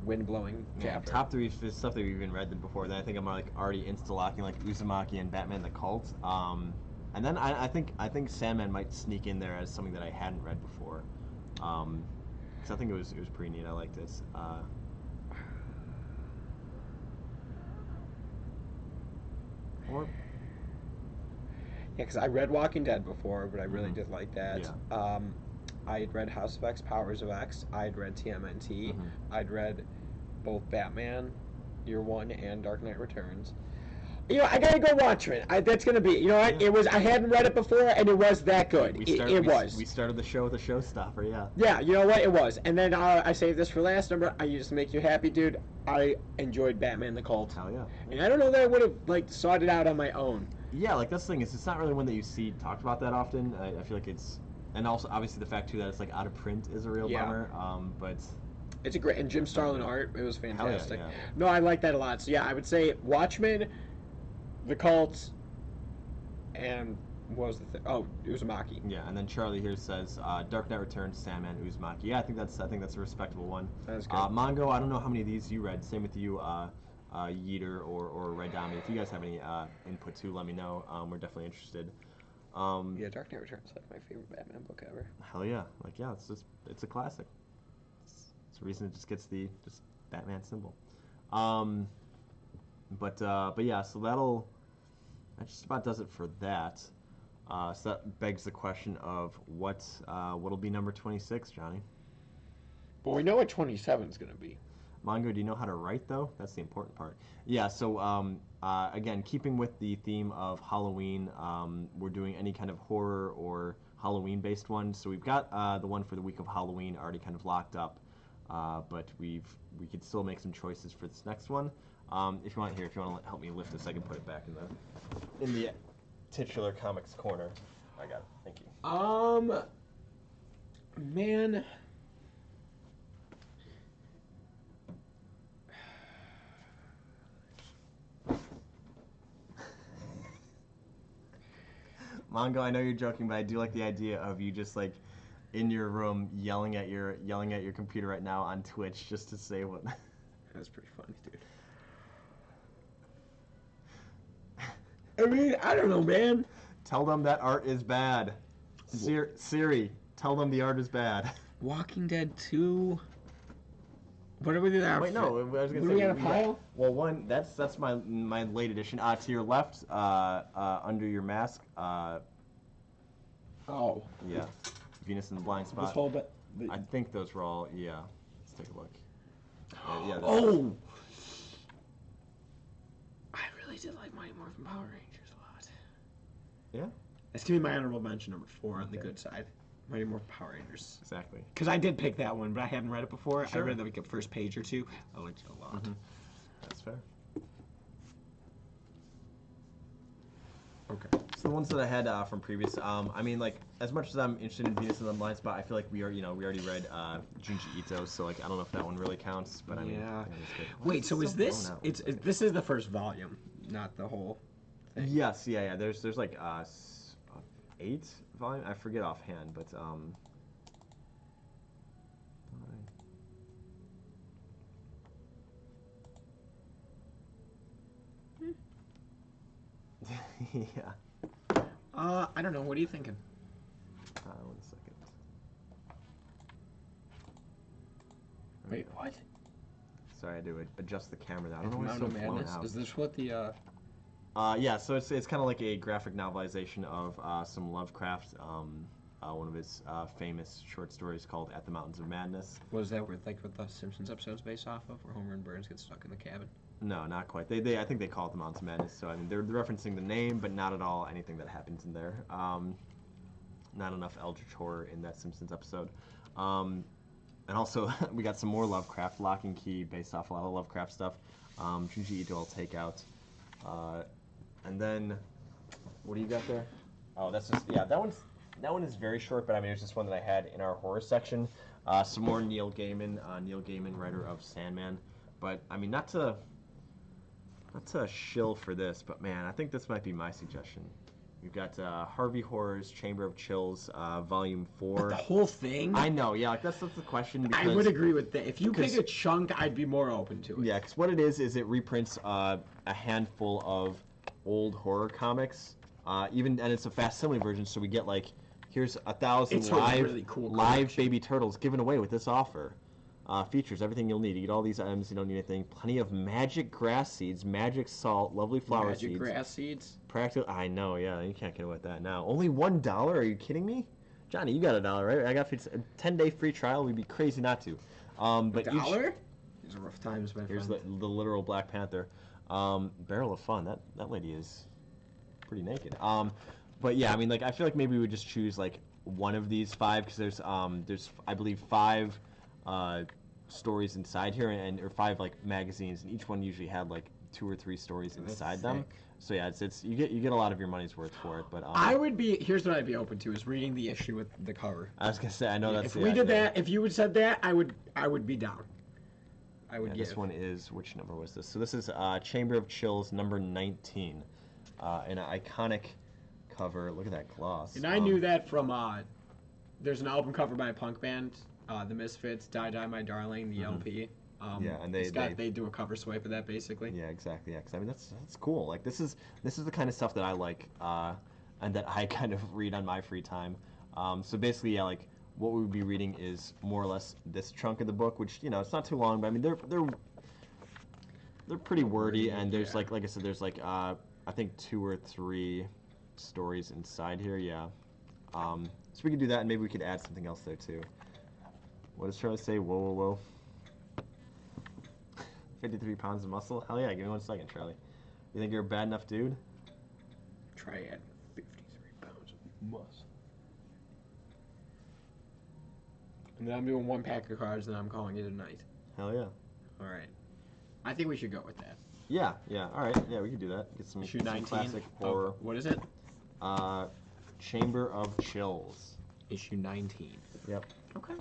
wind blowing Yeah, chapter. top three is stuff that we've even read than before. Then I think I'm like already insta-locking like Uzumaki and Batman the Cult. And then I think Sandman might sneak in there as something that I hadn't read before. Because I think it was pretty neat. I liked it. Or Yeah, because I read Walking Dead before, but I really Mhm. did like that. Yeah. I had read House of X, Powers of X. I had read TMNT. Mhm. I'd read both Batman Year One and Dark Knight Returns. You know, I gotta go Watchmen. That's gonna be. You know what? Yeah. It was. I hadn't read it before, and it was that good. It was. We started the show with a showstopper. Yeah. Yeah, you know what? It was. And then I saved this for last number. I just make you happy, dude. I enjoyed Batman the Cult. Hell yeah. And I don't know that I would have like sought it out on my own. Yeah, like that's the thing is it's not really one that you see talked about that often. I feel like it's, and also obviously the fact too that it's like out of print is a real Yeah. bummer. But It's a great, and Jim Starlin art. It was hell yeah, fantastic. yeah. No, I like that a lot. So yeah, I would say Watchmen, The Cult, and what was the thing? Oh, Uzumaki. Yeah, and then Charlie here says Dark Knight Returns, Sandman, Uzumaki. Yeah, I think that's a respectable one. That's good. Mongo, I don't know how many of these you read. Same with you, Yeater or Red Dami. If you guys have any input too, let me know. We're definitely interested. Yeah, Dark Knight Returns is like my favorite Batman book ever. Hell yeah, like yeah, it's a classic. It's a reason it just gets the just Batman symbol. But yeah, so that just about does it for that. So that begs the question of what'll be number 26, Johnny? But we know what 27 is going to be. Mongo, do you know how to write though? That's the important part. Yeah. So again, keeping with the theme of Halloween, we're doing any kind of horror or Halloween-based one. So we've got the one for the week of Halloween already kind of locked up, but we could still make some choices for this next one. If you want to help me lift this, I can put it back in the titular comics corner. I got it. Thank you. Man. Mongo, I know you're joking, but I do like the idea of you just like in your room yelling at your computer right now on Twitch just to say what. That's pretty funny, dude. I mean, I don't know, man. Tell them that art is bad. Siri, tell them the art is bad. Walking Dead 2. What are we doing? Wait, no. I was gonna What say. do we got a got- pile? Well, one that's my late edition. To your left, under your mask. Oh. Yeah, Venus in the Blind Spot. This whole bit. I think those were all. Yeah. Let's take a look. Yeah. Oh! I really did like Mighty Morphin Power Rangers a lot. Yeah. That's gonna be my honorable mention number 4 on the Okay. good side. Mighty Morphin Power Rangers. Exactly. Because I did pick that one, but I hadn't read it before. Sure. I read like a first page or two. I liked it a lot. Mhm. That's fair. Okay. So the ones that I had from previous, I mean, like as much as I'm interested in Venus in the Blind Spot, I feel like we already read Junji Ito, so like I don't know if that one really counts, but I mean, Yeah. it's good. Wait, so It's is blown this? out. This is the first volume, not the whole thing. Yes, yeah. There's like 8 volume. I forget offhand, but yeah. I don't know. What are you thinking? 1 second. Wait, what? Sorry, I had to adjust the camera. There. I don't know why it's so Mountain blown Madness. out. Is this what the? Yeah, so it's kind of like a graphic novelization of some Lovecraft, one of his famous short stories called At the Mountains of Madness. Was that what the Simpsons episode's based off of, where Homer and Burns get stuck in the cabin? No, not quite. They I think they call it the Mountains of Madness. So I mean, they're referencing the name, but not at all anything that happens in there. Not enough eldritch horror in that Simpsons episode. And also, we got some more Lovecraft, Lock and Key, based off a lot of Lovecraft stuff. Junji Ito I'll take out. And then, what do you got there? Oh, that's just, yeah, that one is very short, but I mean, it's just one that I had in our horror section. Some more Neil Gaiman, writer of Sandman. But, I mean, not to shill for this, but man, I think this might be my suggestion. We've got Harvey Horror's Chamber of Chills, Volume 4. But the whole thing? I know, yeah, like that's the question. Because, I would agree with that. If you pick a chunk, I'd be more open to it. Yeah, because what it is it reprints a handful of old horror comics, and it's a facsimile version, so we get like, here's 1,000 It's live, a really cool live collection. baby turtles given away with this offer. Features everything you'll need. You get all these items, you don't need anything. Plenty of magic grass seeds, magic salt, lovely flower Magic seeds. grass seeds. Practical. I know, yeah. You can't get away with that now. Only $1? Are you kidding me? Johnny, you got $1, right? I got a 10-day free trial. We'd be crazy not to. But $1? These are rough times, my here's friend. the literal Black Panther. Barrel of Fun. That lady is pretty naked. But yeah, I mean, like, I feel like maybe we would just choose like one of these 5 because there's I believe 5 stories inside here or 5 like magazines, and each one usually had like 2 or 3 stories inside them. So yeah, it's you get a lot of your money's worth for it. But here's what I'd be open to is reading the issue with the cover. I was gonna say I know that's If the we did idea. that, if you had said that, I would be down. I would Yeah, give. this one is, which number was this? So this is Chamber of Chills number 19, an iconic cover. Look at that gloss. And I knew that from there's an album cover by a punk band, The Misfits, Die Die My Darling, the LP. Yeah, and they do a cover swipe of that basically. Yeah, exactly. Yeah, 'cause I mean that's cool. Like this is the kind of stuff that I like, and that I kind of read on my free time. So basically, yeah, like what we would be reading is more or less this chunk of the book, which it's not too long, but I mean they're pretty wordy, and there's like I said, there's like I think 2 or 3 stories inside here. Yeah. So we could do that, and maybe we could add something else there too. What does Charlie say? Whoa, whoa, whoa. 53 pounds of muscle? Hell yeah, give me 1 second, Charlie. You think you're a bad enough dude? Try adding 53 pounds of muscle. And then I'm doing 1 pack of cards, and I'm calling it a night. Hell yeah. All right. I think we should go with that. Yeah, all right. Yeah, we could do that. Get some, Issue some 19. classic horror. What is it? Chamber of Chills. Issue 19. Yep. Okay.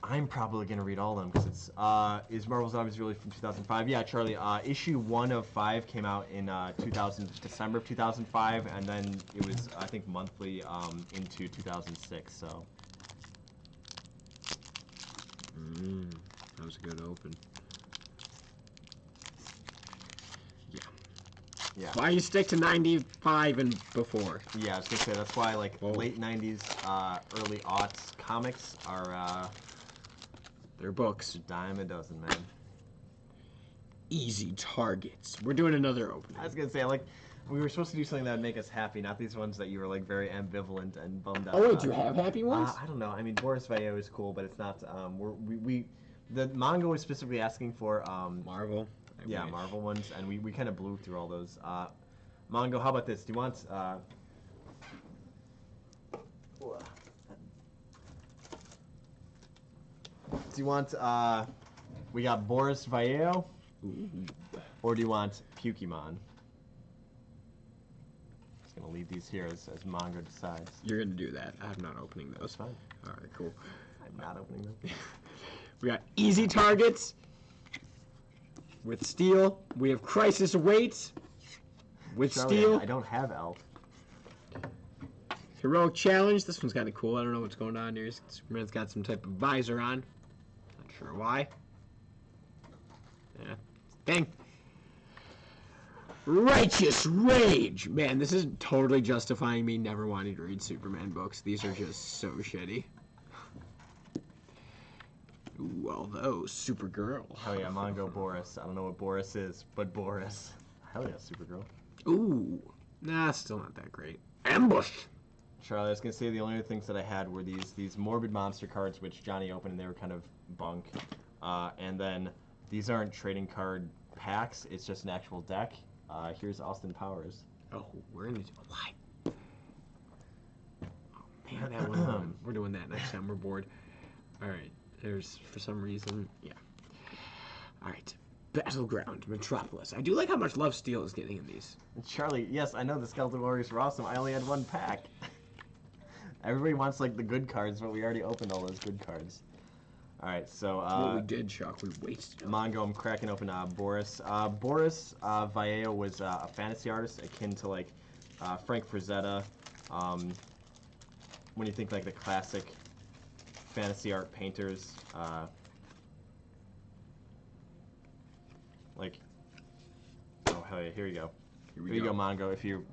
I'm probably gonna read all of them because it's is Marvel Zombies really from 2005? Yeah, Charlie. Issue 1 of 5 came out in December of 2005, and then it was I think monthly into 2006. So. That was a good open. Yeah. Yeah. Why you stick to 95 and before? Yeah, I was gonna say that's why like Whoa. late 90s, early aughts comics are They're books. a dime a dozen, man. Easy targets. We're doing another opening. I was gonna say like we were supposed to do something that would make us happy, not these ones that you were like very ambivalent and bummed out. Oh wait, about. do you have happy ones? I don't know. I mean, Boris Vallejo is cool, but it's not. We the manga was specifically asking for Marvel. yeah, Marvel ones, and we kind of blew through all those. Mongo, how about this? Do you want? Do you want? We got Boris Vallejo, or do you want Pukemon? Just gonna leave these here as Mongo decides. You're gonna do that. I'm not opening those. That's fine. All right, cool. I'm not opening them. We got easy targets with steel. We have crisis awaits with Charlie, steel. I don't have Elf. Heroic challenge. This one's kind of cool. I don't know what's going on here. Superman's got some type of visor on. Not sure why. Yeah. Thing. Righteous Rage. Man, this is totally justifying me never wanting to read Superman books. These are just so shitty. Ooh, although Supergirl. Hell yeah, Mongo Boris. I don't know what Boris is, but Boris. Hell yeah, Supergirl. Ooh. Nah, still not that great. Ambush. Charlie, I was gonna say the only other things that I had were these morbid monster cards, which Johnny opened, and they were kind of bunk. And then these aren't trading card packs; it's just an actual deck. Here's Austin Powers. Oh, we're in the why? Man, that one. We're doing that next time. We're bored. All right. There's for some reason. Yeah. All right. Battleground, Metropolis. I do like how much love Steel is getting in these. Charlie, yes, I know the Skeleton Warriors were awesome. I only had one pack. Everybody wants like the good cards, but we already opened all those good cards. All right, so What we did, Chuck, we wasted them. Mongo, I'm cracking open Boris. Boris Vallejo was a fantasy artist akin to like Frank Frazetta. When you think like the classic fantasy art painters, like, oh hell yeah, here you go. Here you go, Mongo. If you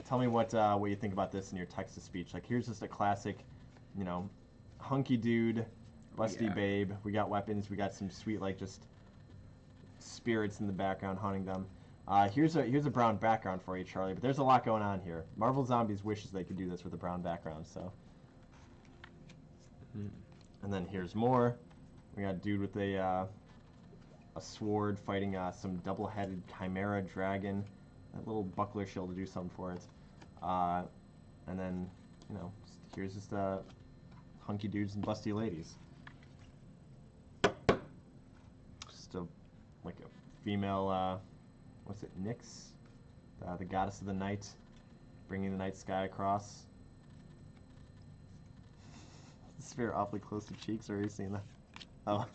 tell me what you think about this in your text to speech, like here's just a classic, you know, hunky dude, busty babe. We got weapons. We got some sweet like just spirits in the background hunting them. Here's a brown background for you, Charlie. But there's a lot going on here. Marvel Zombies wishes they could do this with a brown background. So, and then here's more. We got a dude with a sword fighting some double-headed chimera dragon. That little buckler shield to do something for it. And then, you know, here's just hunky dudes and busty ladies. Just like a female, what's it, Nyx? The goddess of the night, bringing the night sky across. Sphere awfully close to cheeks, or are you seeing that? Oh.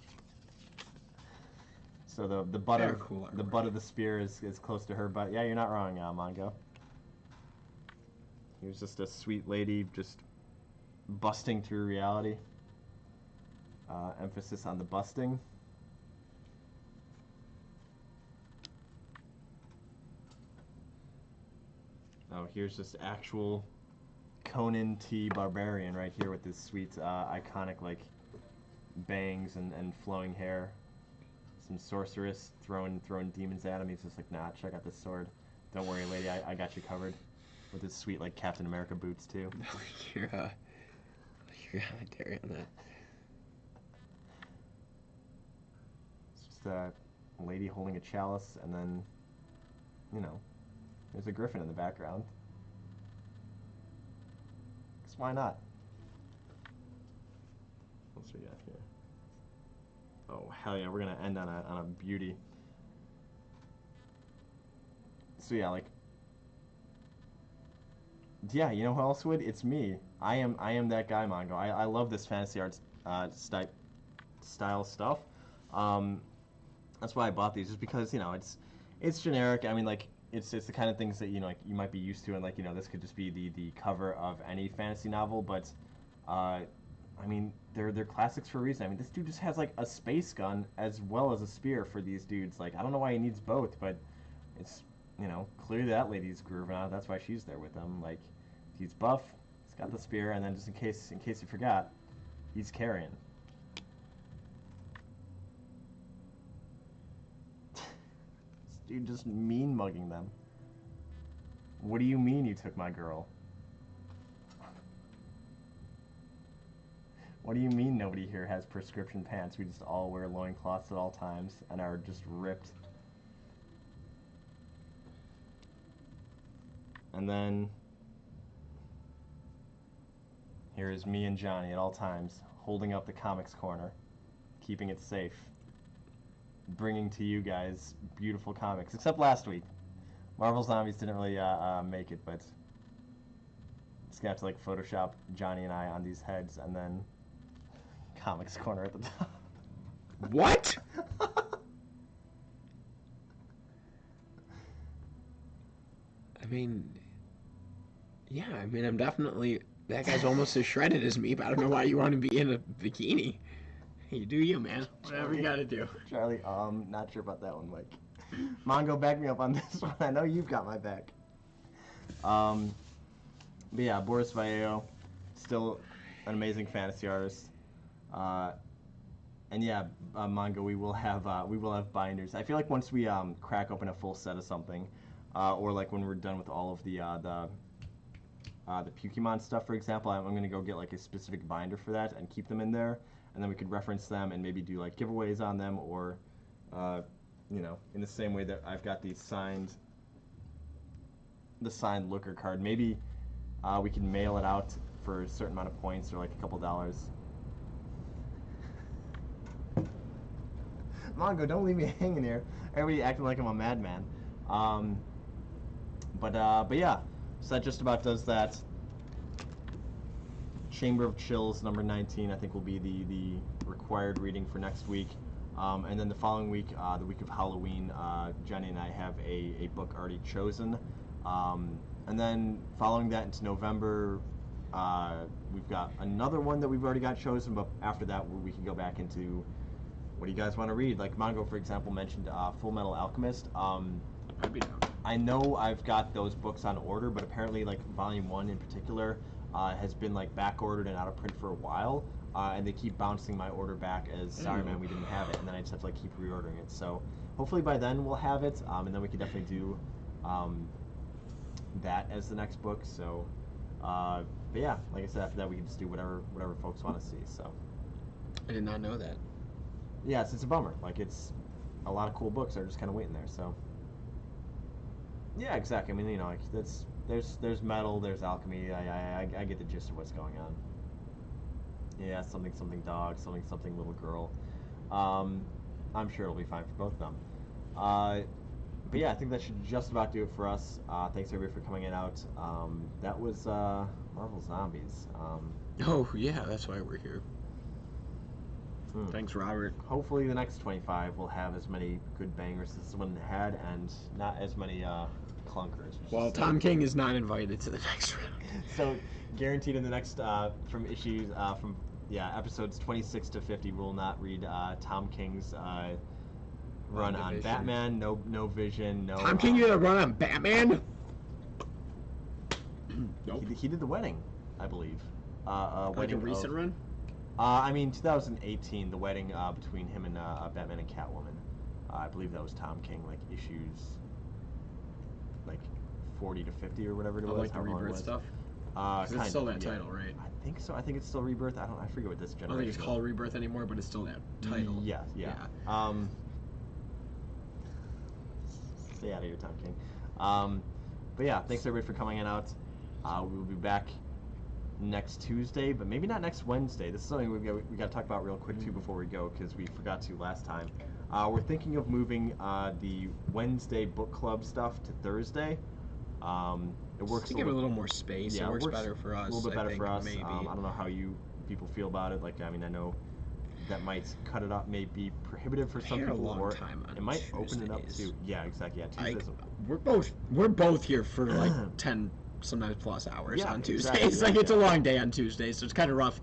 So the butt of the spear is close to her butt. Yeah, you're not wrong, Mongo. Here's just a sweet lady just busting through reality. Emphasis on the busting. Oh, here's just actual Conan T. Barbarian right here with this sweet, iconic like bangs and flowing hair. Some sorceress throwing demons at him. He's just like, nah, check out this sword. Don't worry, lady, I got you covered. With his sweet like Captain America boots too. You're dairy on that. It's just a lady holding a chalice, and then, you know, there's a griffin in the background. 'Cause why not? What's we got here? Oh hell yeah, we're gonna end on a beauty. So yeah, like, yeah, you know who else would? It's me. I am that guy, Mongo. I love this fantasy art style stuff. That's why I bought these, just because, you know, it's generic. I mean, like, it's the kind of things that, you know, like you might be used to, and like, you know, this could just be the cover of any fantasy novel, but I mean, they're classics for a reason. I mean, this dude just has like a space gun as well as a spear for these dudes. Like, I don't know why he needs both, but it's, you know, clearly that lady's grooving out. That's why she's there with him. Like, he's buff, he's got the spear, and then just in case you forgot, he's carrying. This dude just mean mugging them. What do you mean you took my girl? What do you mean nobody here has prescription pants? We just all wear loincloths at all times and are just ripped. And then here is me and Johnny at all times, holding up the comics corner, keeping it safe, bringing to you guys beautiful comics. Except last week, Marvel Zombies didn't really make it, but just gonna have to like Photoshop Johnny and I on these heads, and then comics corner at the top. What? I mean, yeah, I mean, I'm definitely, that guy's almost as shredded as me, but I don't know why you want to be in a bikini. You do you, man. Whatever you gotta do. Charlie, not sure about that one, Mike. Mongo, back me up on this one. I know you've got my back. But yeah, Boris Vallejo, still an amazing fantasy artist. And yeah, Mongo, we will have binders. I feel like once we crack open a full set of something, or like when we're done with all of the Pokemon stuff, for example, I'm gonna go get like a specific binder for that and keep them in there, and then we could reference them and maybe do like giveaways on them, or you know, in the same way that I've got the signed Looker card. Maybe we can mail it out for a certain amount of points or like a couple dollars. Mongo, don't leave me hanging here. Everybody acting like I'm a madman. But yeah, so that just about does that. Chamber of Chills number 19, I think, will be the required reading for next week. And then the following week, the week of Halloween, Jenny and I have a book already chosen. And then following that into November, we've got another one that we've already got chosen, but after that we can go back into what do you guys want to read? Like Mongo, for example, mentioned Full Metal Alchemist. I'd be down. I know I've got those books on order, but apparently like Volume 1 in particular has been like back ordered and out of print for a while. And they keep bouncing my order back as sorry man, we didn't have it, and then I just have to like keep reordering it. So hopefully by then we'll have it, and then we can definitely do that as the next book. So but yeah, like I said, after that we can just do whatever folks want to see. So I did not know that. yeah, it's a bummer. Like it's a lot of cool books are just kind of waiting there. So yeah, exactly. I mean, you know, like there's metal, there's alchemy. I get the gist of what's going on. Yeah, something dog, something little girl. I'm sure it'll be fine for both of them. But yeah, I think that should just about do it for us. Thanks everybody for coming in out. That was Marvel Zombies. Oh yeah, that's why we're here. Thanks, Robert. Hopefully the next 25 will have as many good bangers as this one had, and not as many clunkers. Well, Tom King is not invited to the next round. So guaranteed in the next from issues from episodes 26 to 50, we'll not read Tom King's run on Vision. Batman. No Vision. No. Tom King did a run on Batman. Nope. He did the wedding, I believe. Like Wedding a recent run. I mean 2018, the wedding between him and Batman and Catwoman. I believe that was Tom King, like issues like 40 to 50 or whatever it was. Like the however long it Rebirth was. stuff. 'Cause it's still that title, right? I think so. I think it's still Rebirth. I forget what this I generation. don't think it's called Rebirth anymore, but it's still that title. Yeah. Stay out of here, Tom King. But yeah, thanks everybody for coming in out. We will be back next Tuesday, but maybe not next Wednesday. This is something we got to talk about real quick too before we go, because we forgot to last time. We're thinking of moving the Wednesday book club stuff to Thursday. It works. To give it a little more space. Yeah, it works better for us. A little bit better for us. Maybe. I don't know how you people feel about it. Like, I mean, I know that might cut it up, may be prohibitive for some Here people, a long or time on it might open it up Tuesdays. to. Yeah, exactly. Yeah, Tuesdays. We're both here for like 10 sometimes plus hours Yeah, on Tuesdays. exactly, Like yeah, it's a long day on Tuesdays, so it's kind of rough.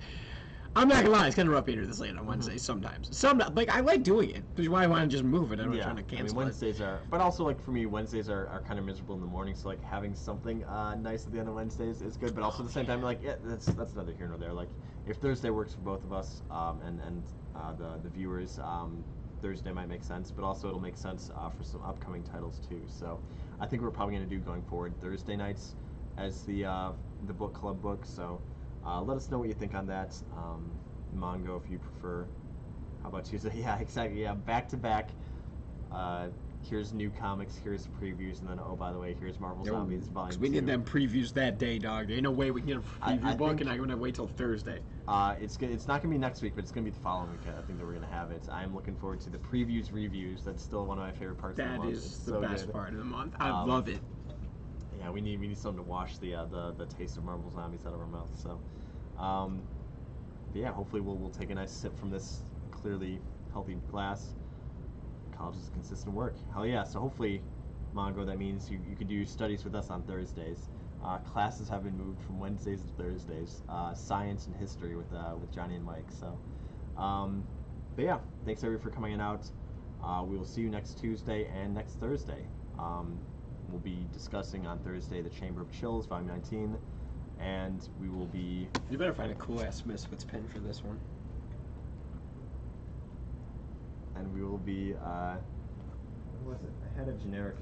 I'm not gonna lie, it's kind of rough being here this late on Wednesdays sometimes. Like I like doing it, which is why I want to just move it. I'm not trying to cancel Wednesdays are, but also like for me, Wednesdays are kind of miserable in the morning. So like having something nice at the end of Wednesdays is good, but also at the same time, like that's neither here nor there. Like if Thursday works for both of us, and the viewers, Thursday might make sense, but also it'll make sense for some upcoming titles too. So I think we're probably going to do going forward Thursday nights as the book club book. So let us know what you think on that. Mongo, if you prefer. How about Tuesday? Yeah, exactly. Yeah, back to back. Here's new comics, here's previews, and then oh, by the way, here's Marvel Zombies Volume 2. We need them previews that day, dog. There ain't no way we can get a preview book, and I'm gonna wait till Thursday. It's not gonna be next week, but it's gonna be the following week. I think that we're gonna have it. I'm looking forward to the previews reviews. That's still one of my favorite parts of the month. That is the best part of the month. I love it. Yeah, we need something to wash the taste of Marvel Zombies out of our mouth. So, but yeah, hopefully we'll take a nice sip from this clearly healthy glass. College is consistent work. Hell yeah. So hopefully, Mongo, that means you could do studies with us on Thursdays. Classes have been moved from Wednesdays to Thursdays. Science and history with Johnny and Mike. So, but yeah, thanks everybody for coming in out. We will see you next Tuesday and next Thursday. We'll be discussing on Thursday the Chamber of Chills, Volume 19, and we will be... You better find a cool-ass Misfits pin for this one. And we will be, what was it? I had a generic...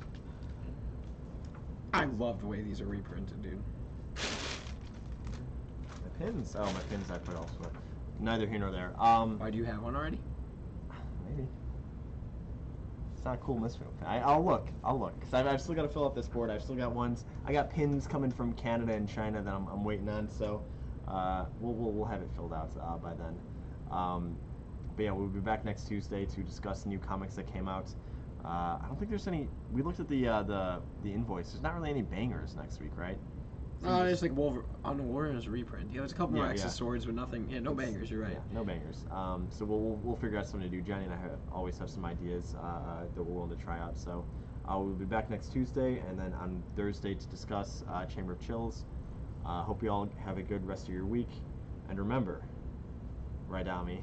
I love the way these are reprinted, dude. My pins? Oh, my pins I put elsewhere. Neither here nor there. Why do you have one already? Maybe. It's not a cool Misfit pin. I'll look. Because I've still got to fill up this board. I've still got ones. I got pins coming from Canada and China that I'm waiting on. So we'll have it filled out by then. But yeah, we'll be back next Tuesday to discuss new comics that came out. I don't think there's any. We looked at the invoice. There's not really any bangers next week, right? It's like on the Warriors reprint. Yeah, there's a couple more Axis swords, but nothing. Yeah, no bangers. You're right. Yeah, no bangers. So we'll figure out something to do. Johnny and I always have some ideas that we're willing to try out. So we'll be back next Tuesday, and then on Thursday to discuss Chamber of Chills. Hope you all have a good rest of your week, and remember, Raidami,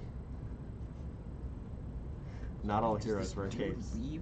not all heroes wear capes. Leave?